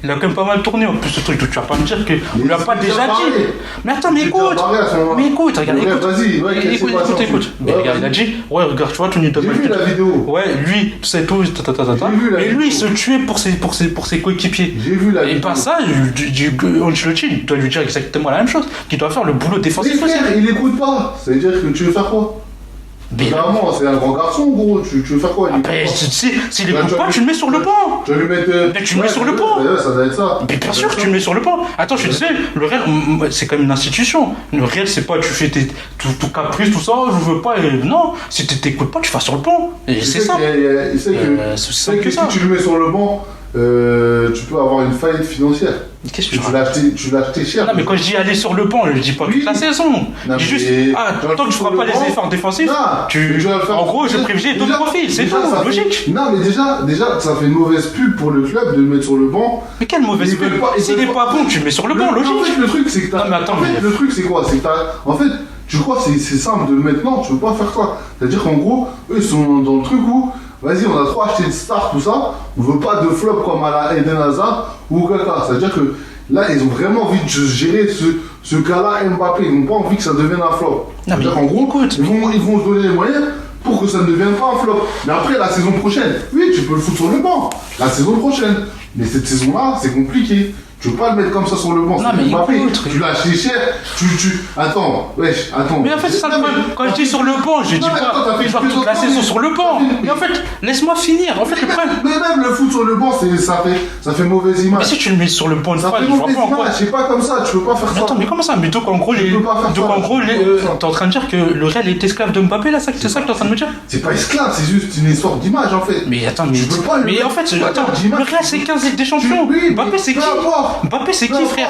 a quand même pas mal tourné en plus ce truc, tu vas pas me dire que on lui a pas déjà dit. Mais attends, mais écoute, regarde, écoute. Mais regarde, il a dit, ouais, regarde, tu vois, Tony Dobbs. J'ai vu la vidéo. Ouais, lui, c'est tout, et lui, il se tuait pour ses coéquipiers. J'ai vu la vidéo. Et pas ça, Ancelotti doit lui dire exactement la même chose, qu'il doit faire le boulot défensif aussi. Il écoute pas, ça veut dire que tu veux faire quoi? Vraiment, c'est un grand garçon, gros. Tu veux faire quoi? S'il écoute pas, tu le mets sur le banc. Tu vas lui mettre. Mais tu le mets sur le banc. Ça doit être ça. Mais bien sûr que tu le mets sur le banc. Attends, je te disais, le Real, c'est quand même une institution. Le Real, c'est pas tu fais tout caprice, tout ça, je veux pas. Non, si t'écoutes pas, tu vas sur le banc. Et c'est ça. Il sait que si tu le mets sur le banc, tu peux avoir une faillite financière. Qu'est-ce que tu l'as acheté cher. Non, mais quand je dis aller sur le banc, je dis pas toute la saison. Je dis juste, tant que tu feras pas les efforts défensifs, en gros, je privilégie d'autres profils, c'est tout, logique. Non, mais déjà, ça fait une mauvaise pub pour le club de le mettre sur le banc. Mais quelle mauvaise pub? S'il est pas bon, tu le mets sur le banc, logique. En fait, le truc, c'est que le truc, c'est quoi? C'est que en fait, je crois que c'est simple de le mettre. Non, tu peux pas faire ça. C'est-à-dire qu'en gros, eux, ils sont dans le truc où. Vas-y, on a trop acheté de stars, tout ça. On veut pas de flop comme à la Eden Hazard ou Kaka. C'est-à-dire que là, ils ont vraiment envie de gérer ce cas-là Mbappé. Ils n'ont pas envie que ça devienne un flop. C'est-à-dire qu'en gros, ils vont se donner les moyens pour que ça ne devienne pas un flop. Mais après, la saison prochaine, oui, tu peux le foutre sur le banc. La saison prochaine. Mais cette saison-là, c'est compliqué. Tu veux pas le mettre comme ça sur le banc, non, mais Mbappé. Tu l'as acheté cher, attends. Mais en fait, c'est ça le problème. Quand je dis sur le banc, je dis pas je vois toute la saison sur le banc. Mais en fait, laisse-moi finir. En fait, le problème. Mais même le foot sur le banc, ça fait mauvaise image. Mais si tu le mets sur le banc une fois, je vois pas en quoi. C'est pas comme ça, tu peux pas faire ça. Attends, mais comment ça? Mais donc en gros, t'es en train de dire que le Real est esclave de Mbappé là, c'est ça que t'es en train de me dire? C'est pas esclave, c'est juste une histoire d'image en fait. Mais attends, mais en fait, le Real c'est 15 Ligue des Champions. Mbappé c'est qui? Mbappé c'est qui, frère?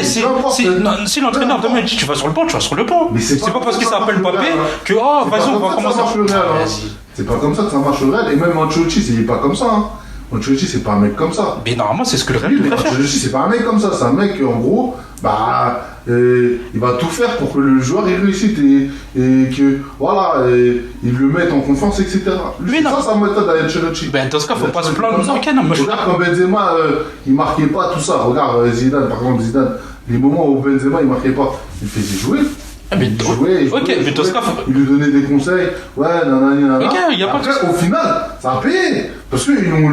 Si l'entraîneur demain dit tu vas sur le banc, tu vas sur le banc. C'est pas parce qu'il s'appelle Mbappé que vas-y, on va commencer. C'est pas comme ça que ça marche le Real. Et même Ancelotti, c'est pas comme ça. Ancelotti, c'est pas un mec comme ça. Mais normalement, c'est ce que le Real devrait faire. Ancelotti, c'est pas un mec comme ça. C'est un mec, en gros, il va tout faire pour que le joueur il réussisse et que, voilà, il le mette en confiance, etc. C'est ça sa méthode à Ancelotti. Ben, dans ce cas, faut pas se plaindre. Regarde quand Benzema, il marquait pas tout ça. Regarde Zidane, par exemple, les moments où Benzema, il marquait pas, il faisait jouer. Mais Tosca, il lui donnait des conseils, ouais, nanana. Après, au final, ça a payé. Parce qu'ils l'ont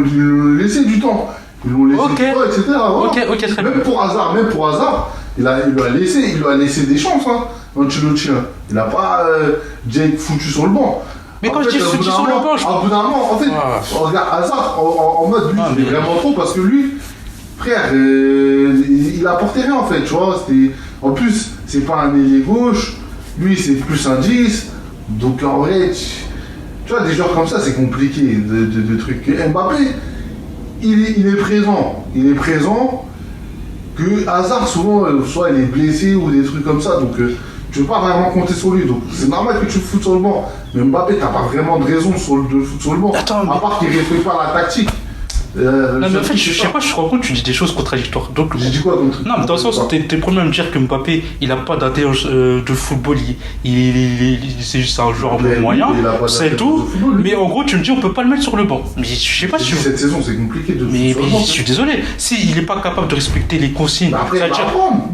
laissé du temps. Ils l'ont laissé du temps, etc. Voilà. Ok, très bien. Même pour hasard, il lui a laissé des chances, Ancelotti. Il n'a pas Jake foutu sur le banc. Mais quand je dis foutu sur le banc, au bout d'un moment, en fait, regarde, Hazard, en mode, lui, il est vraiment trop parce que lui, frère, il apportait rien en fait, tu vois. En plus, c'est pas un ailier gauche, lui c'est plus un 10, donc en vrai, Tu vois, des joueurs comme ça, c'est compliqué de trucs. Mbappé, il est présent. Il est présent. Que Hazard, souvent, soit il est blessé ou des trucs comme ça. Donc, tu ne peux pas vraiment compter sur lui. Donc, c'est normal que tu le foutes sur le banc. Mais Mbappé, tu n'as pas vraiment de raison de le foutre sur le banc. Attends, à part qu'il ne respecte pas la tactique. Non, mais en fait, je sais pas, je te rends compte, tu dis des choses contradictoires. Donc, j'ai dit quoi contre. non, mais dans le sens, t'es le premier à me dire que Mbappé, il a pas d'intelligence de football, c'est juste un joueur moyen, c'est tout. Mais en gros, tu me dis, on peut pas le mettre sur le banc. Mais je sais pas si. Cette saison, c'est compliqué de. Mais je suis désolé, s'il est pas capable de respecter les consignes. Bah après, attends,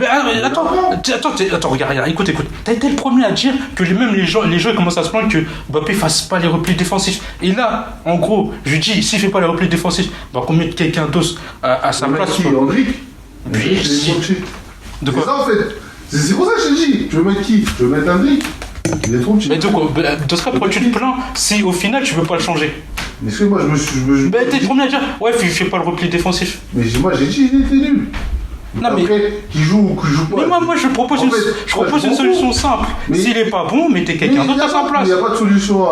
regarde, écoute. T'as été le premier à dire que même les gens ils commencent à se plaindre que Mbappé fasse pas les replis défensifs. Et là, en gros, je lui dis, s'il fait pas les replis défensifs, bah qu'on mette quelqu'un d'autre à sa place. Hendrick. Oui, de quoi ça en fait. C'est pour ça que je te dis, tu veux mettre qui? Tu veux mettre Hendrick? Il est trop petit. Mais donc, dans ce cas, pourquoi tu te plains si au final tu veux pas le changer? Mais est-ce que moi je me suis. Bah t'es le premier à dire, ouais, il fait pas le repli défensif. Mais moi j'ai dit, il était nul. Non, après, mais qui joue ou qui joue pas. Mais moi je propose une solution simple. S'il est pas bon, mettez quelqu'un d'autre à sa place. Il n'y a pas de solution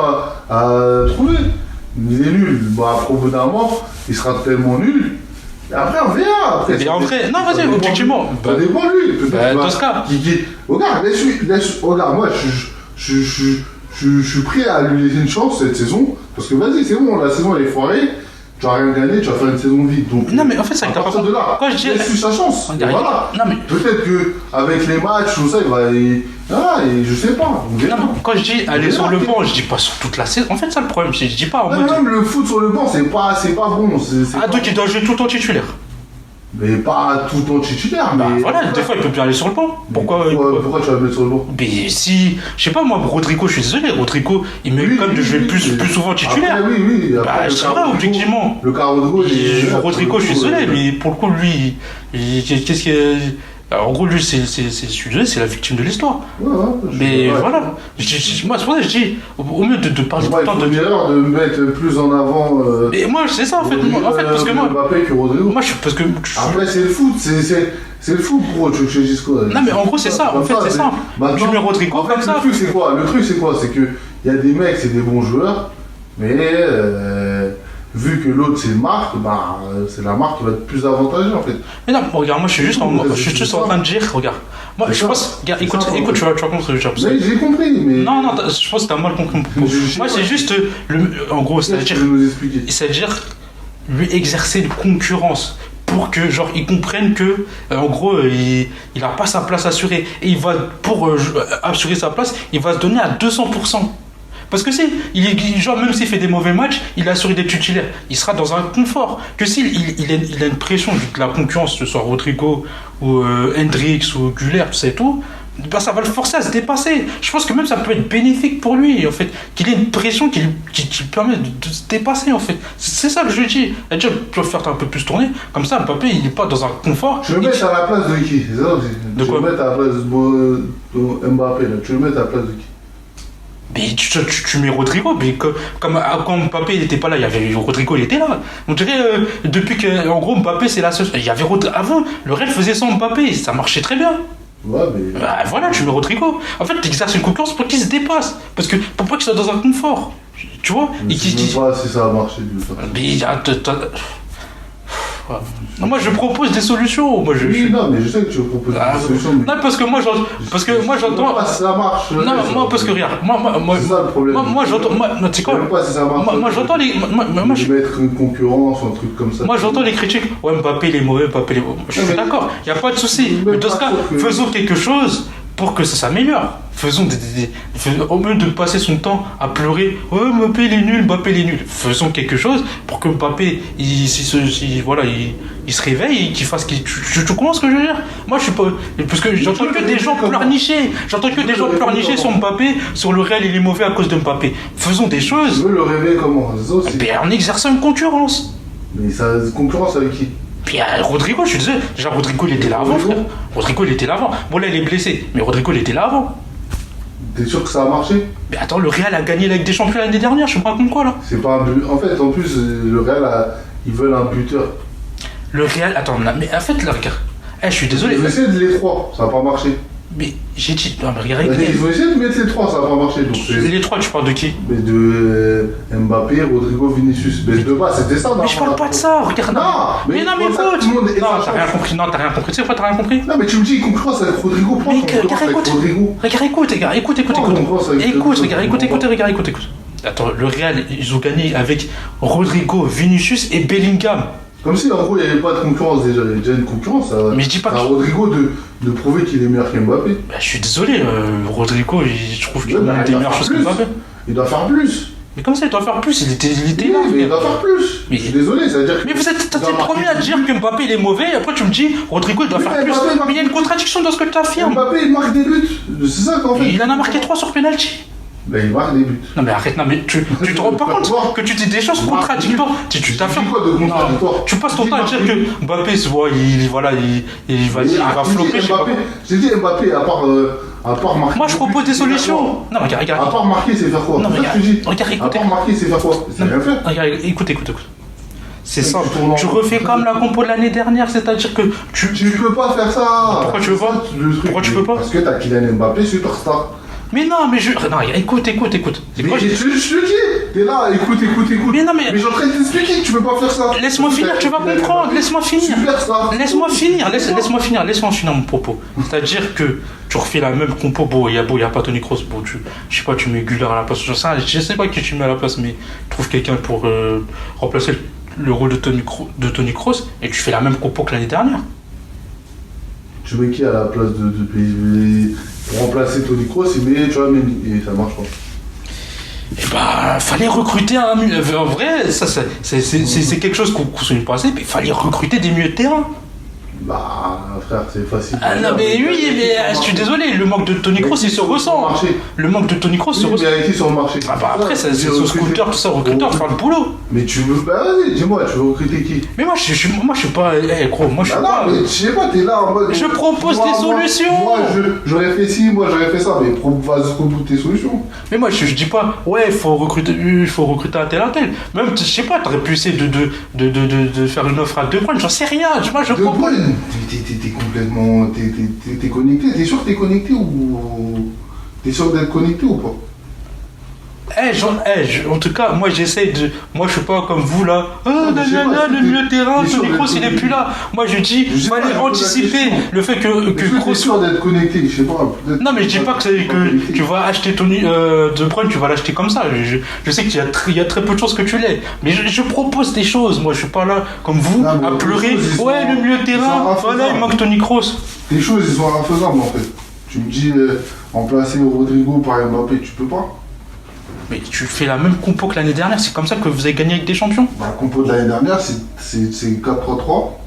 à trouver. Il est nul. Bah, au bout d'un moment, il sera tellement nul. Et après, on verra. Et après, non, vas-y, objectivement. Ça dépend de lui. Dans ce cas. Regarde, regarde, moi, je suis prêt à lui laisser une chance cette saison. Parce que vas-y, c'est bon, la saison elle est foirée. Tu vas rien gagner, tu vas faire une saison vide. Donc, non, mais en fait, ça à partir de là, il a su sa chance. Voilà. Non, mais... Peut-être qu'avec les matchs, tout ça, il va. Et je sais pas. Non, quand je dis aller sur le banc, je dis pas sur toute la saison. En fait, ça le problème, je dis pas en mode. Même le foot sur le banc, c'est pas bon. Donc il doit jouer tout le temps titulaire. Mais pas tout le temps titulaire. Bah voilà, des fois il peut bien aller sur le banc. Pourquoi tu vas le mettre sur le banc? Mais si, je sais pas moi, Rodrigo, je suis désolé, Rodrigo, il mérite quand même de jouer plus souvent titulaire. Après, oui. Bah c'est vrai, objectivement. Le cas Rodrigo, Rodrigo, je suis désolé, mais pour le coup, lui, qu'est-ce que. Alors, en gros, lui, c'est la victime de l'histoire. Mais voilà. Moi, c'est pour ça que je dis, au mieux de parler tout le temps de. C'est une erreur de mettre plus en avant. Mais moi, c'est ça, en fait. Parce que moi. Mbappé que Rodrigo. Moi, parce que. Après, c'est le foot, c'est le foot, gros, tu veux que je dise quoi? Non, mais en gros, c'est ça, en fait, c'est simple. Tu mets Rodrigo comme ça. Le truc, c'est quoi? C'est qu'il y a des mecs, c'est des bons joueurs, mais. Vu que l'autre c'est Marc, bah c'est la marque qui va être plus avantageuse en fait. Mais non, regarde, moi je suis juste en train de dire, regarde. Moi je pense, regarde, écoute, tu vas comprendre ce que je veux dire. Mais j'ai compris, mais. Non, je pense que t'as mal compris. Moi c'est juste, en gros, c'est-à-dire lui exercer une concurrence. Pour que, genre, ils comprennent que, en gros, il a pas sa place assurée. Et il va, pour assurer sa place, il va se donner à 200%. Parce que genre, même s'il fait des mauvais matchs, il a assuré des titulaires. Il sera dans un confort. Que s'il a une pression de la concurrence, que ce soit Rodrigo ou Hendrix ou Güler, tout ça et tout, bah, ça va le forcer à se dépasser. Je pense que même ça peut être bénéfique pour lui, en fait. Qu'il ait une pression qui permet de se dépasser, en fait. C'est ça que je dis. Tu vas faire un peu plus tourner. Comme ça, Mbappé, il n'est pas dans un confort. Tu veux mettre à la place de qui? C'est ça aussi. De quoi? Tu veux mettre à la place de Mbappé, là. Tu veux mettre à la place de qui? Mais tu mets Rodrigo, mais quand Mbappé n'était pas là, il y avait Rodrigo, il était là. On dirait depuis que, en gros, Mbappé c'est la seule. Il y avait avant, le Real faisait sans Mbappé, ça marchait très bien. Ouais, mais. Bah voilà, tu mets Rodrigo. En fait, tu exerces une concurrence pour qu'il se dépasse. Parce que pour pas qu'il soit dans un confort. Tu vois? Je sais pas si ça a marché du tout. Mais moi je propose des solutions. Non, mais je sais que tu proposes des solutions. Non, parce que moi j'entends. Pas si ça marche. Non, moi parce que regarde, c'est ça le problème. Moi j'entends. Tu sais quoi? Je sais pas si ça marche. Moi j'entends les. Moi je vais mettre une concurrence ou un truc comme ça. Moi j'entends les critiques. Ouais, Mbappé il est mauvais, Mbappé il est mauvais. Je suis d'accord, il n'y a pas de souci. Mais dans ce cas, faisons quelque chose pour que ça s'améliore. Faisons au lieu de passer son temps à pleurer, oh Mbappé il est nul, faisons quelque chose pour que Mbappé il se réveille et qu'il fasse. Tu comprends ce que je veux dire? Moi je suis pas. Parce que j'entends que des gens pleurnicher. J'entends que des gens pleurnicher sur Mbappé, sur le Real il est mauvais à cause de Mbappé. Faisons des choses. Tu veux le réveiller comment? En exerçant une concurrence. Mais ça concurrence avec qui? Puis Rodrigo, je suis désolé. Déjà, Rodrigo, il était là avant, frère. Rodrigo, il était là avant. Bon, là, il est blessé. Mais Rodrigo, il était là avant. T'es sûr que ça a marché? Mais attends, le Real a gagné la Ligue des Champions l'année dernière. Je sais pas comme quoi, là. C'est pas un but. En fait, en plus, le Real, ils veulent un buteur. Le Real. Attends, mais en fait, là, regarde. Je suis désolé. J'ai essayé de les trois. Ça a pas marché. Mais j'ai dit, non, mais regarde, Ils ont essayé de mettre les trois, ça n'a pas marché. Donc les trois, tu parles de qui? mais de Mbappé, Rodrigo, Vinicius. Mais de base, c'était ça. Mais je parle pas de ça, regarde. Non, mais non, mais pour ça, écoute. tout le monde est Non, sachant. t'as rien compris. Non, t'as rien compris. Tu sais quoi, t'as rien compris? Non, mais tu me dis, concurrence avec Rodrigo. Pourquoi Mais concurrence avec Rodrigo? regarde, écoute. Écoute. Attends, le Real, ils ont gagné avec Rodrigo, Vinicius et Bellingham. Comme si en gros il n'y avait pas de concurrence déjà, il y a déjà une concurrence. Mais je dis pas à Rodrigo de prouver qu'il est meilleur qu'Mbappé. Bah, je suis désolé, Rodrigo, je trouve qu'il Ouais, bah, a des meilleures choses que Mbappé. Il doit faire plus. Mais comme ça, il doit faire plus, il était Oui, là. mais il doit faire plus. Mais- Je suis désolé, ça veut dire que. Mais vous êtes il doit le premier à marquer dire que Mbappé il est mauvais, et après tu me dis Rodrigo il doit Oui, faire mais plus. Mbappé marque- Mais il y a une contradiction dans ce que tu affirmes. Mbappé il marque des buts. C'est ça qu'en fait. Il en a marqué 3 sur penalty. Ben il marque des buts. Non mais arrête, non mais tu te rends pas compte que tu dis des choses contradictoires. Tu t'affirmes. quoi de contradictoire? Tu passes ton Tu temps à dis dire Mbappé. que Mbappé il va flopper, je sais pas quoi. J'ai dit Mbappé, à part marquer. Moi je propose des solutions. Non mais À regarde. part marquer, c'est faire quoi? Non, mais C'est ça que tu dis. regarde, À écoutez. part marquer, c'est faire quoi? C'est rien faire. Regarde, écoute. C'est Mais simple. tu tournes en Tu rond. refais comme la compo de l'année dernière, c'est-à-dire que Tu peux pas faire ça. Pourquoi tu veux C'est ça, pas le truc. Pourquoi tu peux pas Parce que t'as Kylian Mbappé, superstar. Mais non, mais je. Non, écoute. C'est Mais quoi, je te dis, t'es là, écoute. Mais non, mais- je suis en train de t'expliquer que tu peux pas faire ça. Laisse-moi finir, tu vas comprendre, laisse-moi finir. Superstar. Laisse-moi finir mon propos. C'est-à-dire que tu refais la même compo, il y a pas Toni Kroos, je sais pas, tu mets Güler à la place, je sais pas qui tu mets à la place, mais trouve quelqu'un pour remplacer le rôle de Toni Kroos et tu fais la même compo que l'année dernière. Tu mets qui à la place de PSV pour remplacer Toni Kroos, mais tu vois, et ça marche pas. Et bah, fallait recruter un milieu. En vrai, ça, c'est quelque chose qu'on souligne pas assez, mais fallait recruter des milieux de terrain. Bah, frère, c'est facile. Ah non, mais oui, mais je suis désolé, le manque de Toni Kroos, il se ressent. Le manque de Toni Kroos se Oui, ressent. mais avec qui sur le marché? Ah bah après, c'est sur scooter, tout ça, recruteur, tu fais le boulot. Mais tu veux. Bah, vas-y, dis-moi, tu veux recruter qui? Mais moi, je suis pas. Gros, moi, je suis Bah pas. non, mais je sais pas, t'es là en mode. Je propose des solutions. Moi, j'aurais fait ci, moi, j'aurais fait ça, mais vas-y, jusqu'au bout de tes solutions. Mais moi, je dis pas, ouais, il faut recruter un tel. Même, je sais pas, t'aurais pu essayer de faire une offre à De Bruyne, j'en sais rien. Moi, je De propose. Bruyne, t'es complètement. T'es connecté, t'es sûr que t'es connecté ou. T'es sûr d'être connecté ou pas? En tout cas, moi j'essaie de. Moi je suis pas comme vous là. Ah, mais je sais pas, le milieu de terrain, t'es sûr Toni Kroos d'être il est plus là. Moi je dis, Je sais pas, fallait je pose la anticiper question. le fait que Est-ce que t'es Kroos. sûr d'être connecté? Je sais pas. peut-être- Non mais je dis pas que tu vas acheter De Bruyne, tu vas l'acheter comme ça. Je sais qu'il y a très peu de chances que tu l'aies. Mais je propose des choses. Moi je suis pas là comme vous Non, mais à les pleurer. choses, ils Ouais, sont- le milieu de ils terrain, sont voilà, il infaisables. manque Toni Kroos. Les choses, ils sont infaisables en fait. Tu me dis remplacer Rodrigo par Mbappé, tu peux pas? Mais tu fais la même compo que l'année dernière. C'est comme ça que vous avez gagné avec des champions. Bah, la compo de l'année dernière, c'est 4-3-3.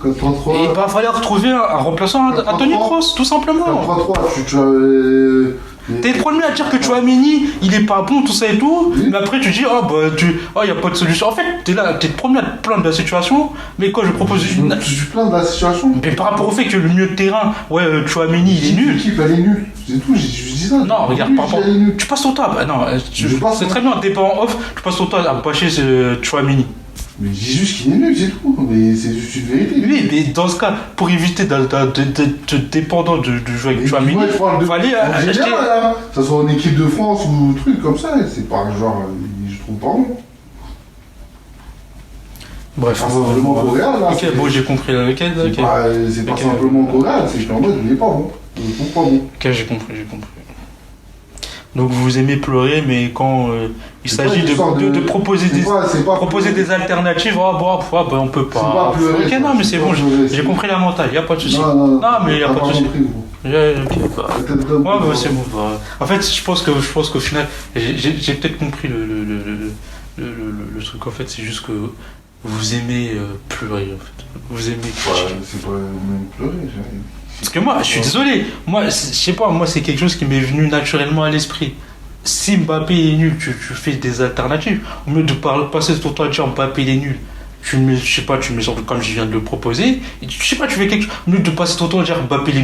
4-3-3. Et bah fallait retrouver un remplaçant à Toni Kroos, tout simplement. 4-3-3, tu as. T'es le premier à dire que Tchouaméni, il est pas bon, tout ça et tout, Oui. mais après tu dis, y a pas de solution. En fait, t'es le premier à te plaindre de la situation, mais quand je propose une. Je suis plein de la situation. Mais par rapport au fait que le milieu de terrain, Tchouaméni, il est nul. L'équipe, elle est nulle. C'est tout, je dis ça. Non, regarde, par rapport. Elle est nulle. Tu passes ton temps, c'est très bien, t'es pas en off, tu passes ton temps à bâcher ce Tchouaméni. Mais je dis juste qu'il est nul, c'est tout. Mais c'est juste une vérité. Oui, mais dans ce cas, pour éviter d'être dépendant de jouer avec Mais Tchouaméni, moi, je parle de. fallait en acheter. général, hein, que ça soit en équipe de France ou truc comme ça, c'est pas genre. Je trouve pas bon. Bref, C'est simplement qu'au Real, là. ok, bon, j'ai compris la lequel, C'est ok. pas Ok. simplement qu'au Real, c'est qu'en mode, il est pas bon. Il est pas bon. Ok, j'ai compris. Donc vous aimez pleurer, mais quand il C'est s'agit pas une histoire de proposer c'est pas proposer pleurer. des alternatives, on peut pas. C'est pas pleurer, Ok, ça. non, mais c'est C'est bon, pas pleurer, j'ai c'est- compris la mentale, y a pas de souci. Non, mais y a t'as pas de souci. compris, gros. Ok, bah. Peut-être d'homme, Ouais, bah, gros. c'est bon. Bah. En fait, je pense qu'au final, j'ai peut-être compris le truc. En fait, c'est juste que vous aimez pleurer. En fait, vous aimez. Ouais, c'est pas même pleurer. Parce que moi, je suis désolé. Moi, je sais pas. Moi, c'est quelque chose qui m'est venu naturellement à l'esprit. Si Mbappé est nul, tu fais des alternatives. Au lieu de passer ton temps à dire Mbappé il est nul, tu le mets, je sais pas, tu le mets sur comme je viens de le proposer. Et je sais pas, tu fais quelque chose. Au lieu de passer ton temps à dire Mbappé il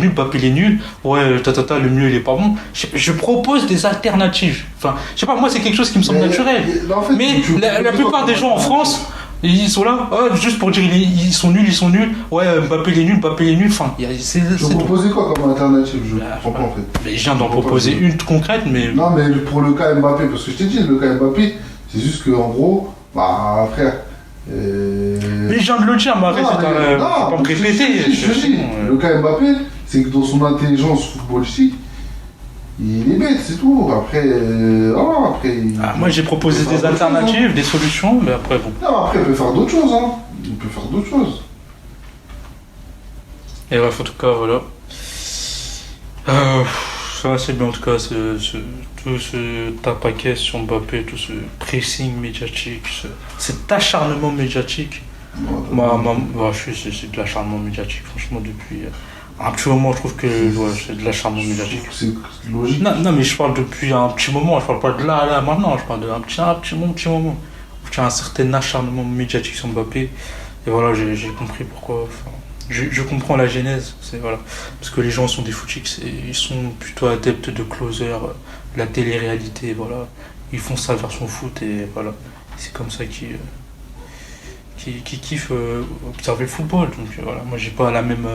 est nul, ouais, le mieux il est pas bon. Je propose des alternatives. Enfin, je sais pas, moi c'est quelque chose qui me semble naturel. En fait, Mais la plupart des gens en France, Et ils sont là, juste pour dire ils sont nuls, ils sont nuls. Ouais, Mbappé il est nul, Mbappé il est nul. Enfin, Tu veux proposer quoi comme alternative? Je comprends pas en fait. Mais je viens d'en proposer une concrète, mais. Non, mais pour le cas Mbappé, parce que je t'ai dit, le cas Mbappé, c'est juste que en gros, bah frère. Mais je viens de le dire, mais arrête, faut pas me répéter. Je te dis, le cas Mbappé, c'est que dans son intelligence footballistique, il est bête, c'est tout. Après, voilà, après. Moi j'ai proposé des alternatives, des solutions, mais après bon. Non, après il peut faire d'autres choses, hein. Il peut faire d'autres choses. Et bref, en tout cas, voilà. Ça c'est bien en tout cas, tout ce tapaquet sur Mbappé, tout ce pressing médiatique, cet acharnement médiatique. C'est de l'acharnement médiatique, franchement, depuis un petit moment, je trouve que c'est de l'acharnement médiatique. C'est logique. Non, mais je parle depuis un petit moment, je parle pas de là, maintenant, je parle d'un petit moment. Il y a un certain acharnement médiatique sur Mbappé, et voilà, j'ai compris pourquoi. Enfin, je comprends la genèse, voilà. Parce que les gens sont des footix, ils sont plutôt adeptes de closer, la télé-réalité, voilà. Ils font sa version foot, et voilà. C'est comme ça qui kiffent observer le football. Donc voilà, moi j'ai pas la même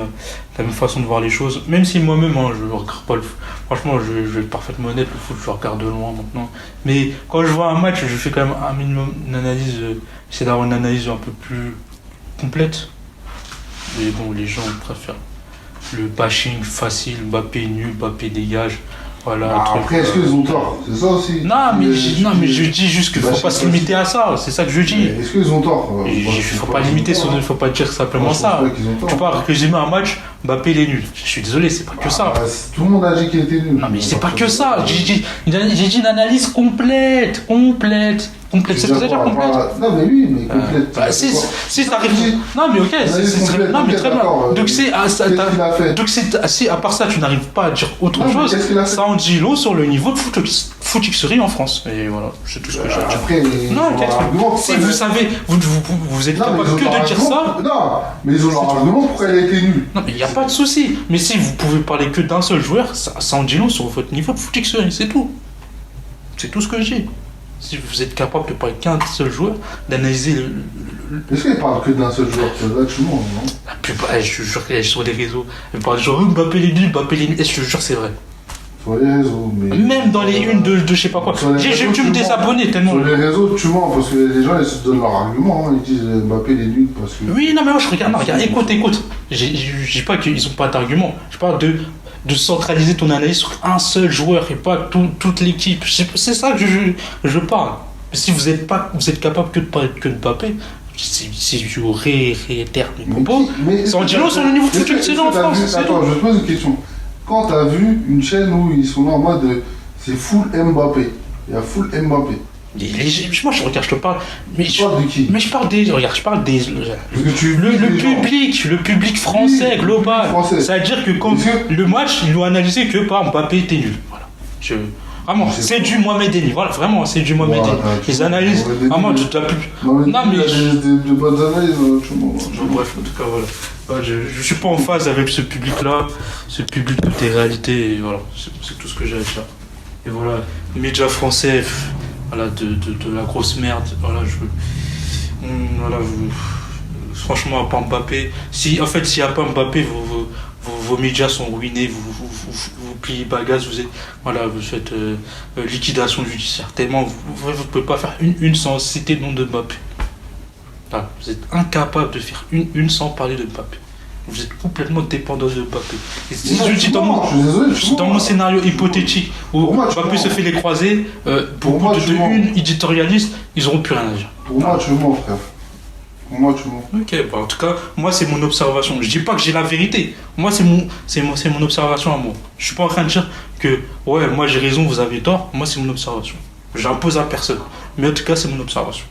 façon de voir les choses. Même si moi-même, je regarde pas le foot. Franchement, je vais être parfaitement honnête, le foot je regarde de loin maintenant. Mais quand je vois un match, je fais quand même un minimum une analyse, j'essaie d'avoir une analyse un peu plus complète. Mais bon, les gens préfèrent le bashing facile, Mbappé nul, Mbappé dégage. Voilà, après, est-ce qu'ils ont tort? C'est ça aussi. Non, mais je dis juste qu'il faut pas se limiter à ça, c'est ça que je dis. Est-ce qu'ils ont tort? Faut pas limiter, faut pas dire simplement ça. Tu peux résumer un match, Mbappé il est nul. Je suis désolé, c'est pas que ça. Tout le monde a dit qu'il était nul. Non, mais c'est pas que ça. J'ai dit une analyse complète. C'est ce que ça veut dire complète? Non, mais oui, mais complète. Si t'arrives. Non, mais ok, non, mais très bien. Donc si à part ça, tu n'arrives pas à dire autre chose, ça en dit long sur le niveau de footixerie en France. Et voilà, c'est tout ce que j'ai à dire. Après, non, si vous savez, vous êtes capable que de dire ça. Non, mais ils ont leur argument pourquoi elle a été nulle. Non, mais il n'y a pas de souci. Mais si vous pouvez parler que d'un seul joueur, ça en dit long sur votre niveau de footixerie, c'est tout. C'est tout ce que j'ai. Si vous êtes capable de parler qu'un seul joueur, d'analyser Est-ce qu'il parle que d'un seul joueur? Là, tout le monde, non? La plupart, je te jure qu'il est sur les réseaux. Il parle genre Mbappé les nuls, je te jure, c'est vrai. Sur les réseaux, mais. Même dans les unes de je sais pas quoi. J'ai dû me désabonner tellement. Sur les réseaux, tu mens, parce que les gens, ils se donnent leur argument. Ils disent Mbappé les nuls parce que. Oui, non, mais moi je regarde. Non, regarde, écoute. Je dis pas qu'ils ont pas d'argument. Je parle de centraliser ton analyse sur un seul joueur et pas toute l'équipe. C'est ça que je parle. Si vous êtes capable que de parler que de Mbappé, si je réitère mes propos, ça en dit long sur le niveau de foot que c'est en France. Attends, je te pose une question. Quand t'as vu une chaîne où ils sont là en mode c'est full Mbappé, il y a full Mbappé. Moi je regarde, je te parle. Mais tu parles de qui? Mais je parle des. Regarde, je parle des. Le public français global. Ça veut dire que quand le match, ils l'ont analysé que par Mbappé était nul. Voilà. Vraiment, c'est du Mohamed Eni. Voilà, vraiment, c'est du Mohamed Eni. Les analyses, vraiment, tu t'as plus. Non, mais. De bonnes analyses, tout le monde. Bref, en tout cas, voilà. Je suis pas en phase avec ce public-là, ce public de télé-réalité, et voilà, c'est tout ce que j'ai à dire. Et voilà, les médias français. Voilà, de la grosse merde. Voilà, franchement, à part Mbappé, s'il n'y a pas Mbappé, vos médias sont ruinés, vous pliez bagages, vous faites liquidation judiciaire. Tellement, vous ne pouvez pas faire une sans citer le nom de Mbappé. Voilà, vous êtes incapable de faire une sans parler de Mbappé. Vous êtes complètement dépendant de Mbappé. Et si je dis dans mon scénario hypothétique où Mbappé se fait les croiser, pour beaucoup de une éditorialiste, ils n'auront plus rien à dire. Pour moi, tu mens, frère. Pour moi, tu mens. Ok, en tout cas, moi, c'est mon observation. Je dis pas que j'ai la vérité. Moi, c'est mon observation à moi. Je suis pas en train de dire que, ouais, moi j'ai raison, vous avez tort. Moi, c'est mon observation. J'impose à personne. Mais en tout cas, c'est mon observation.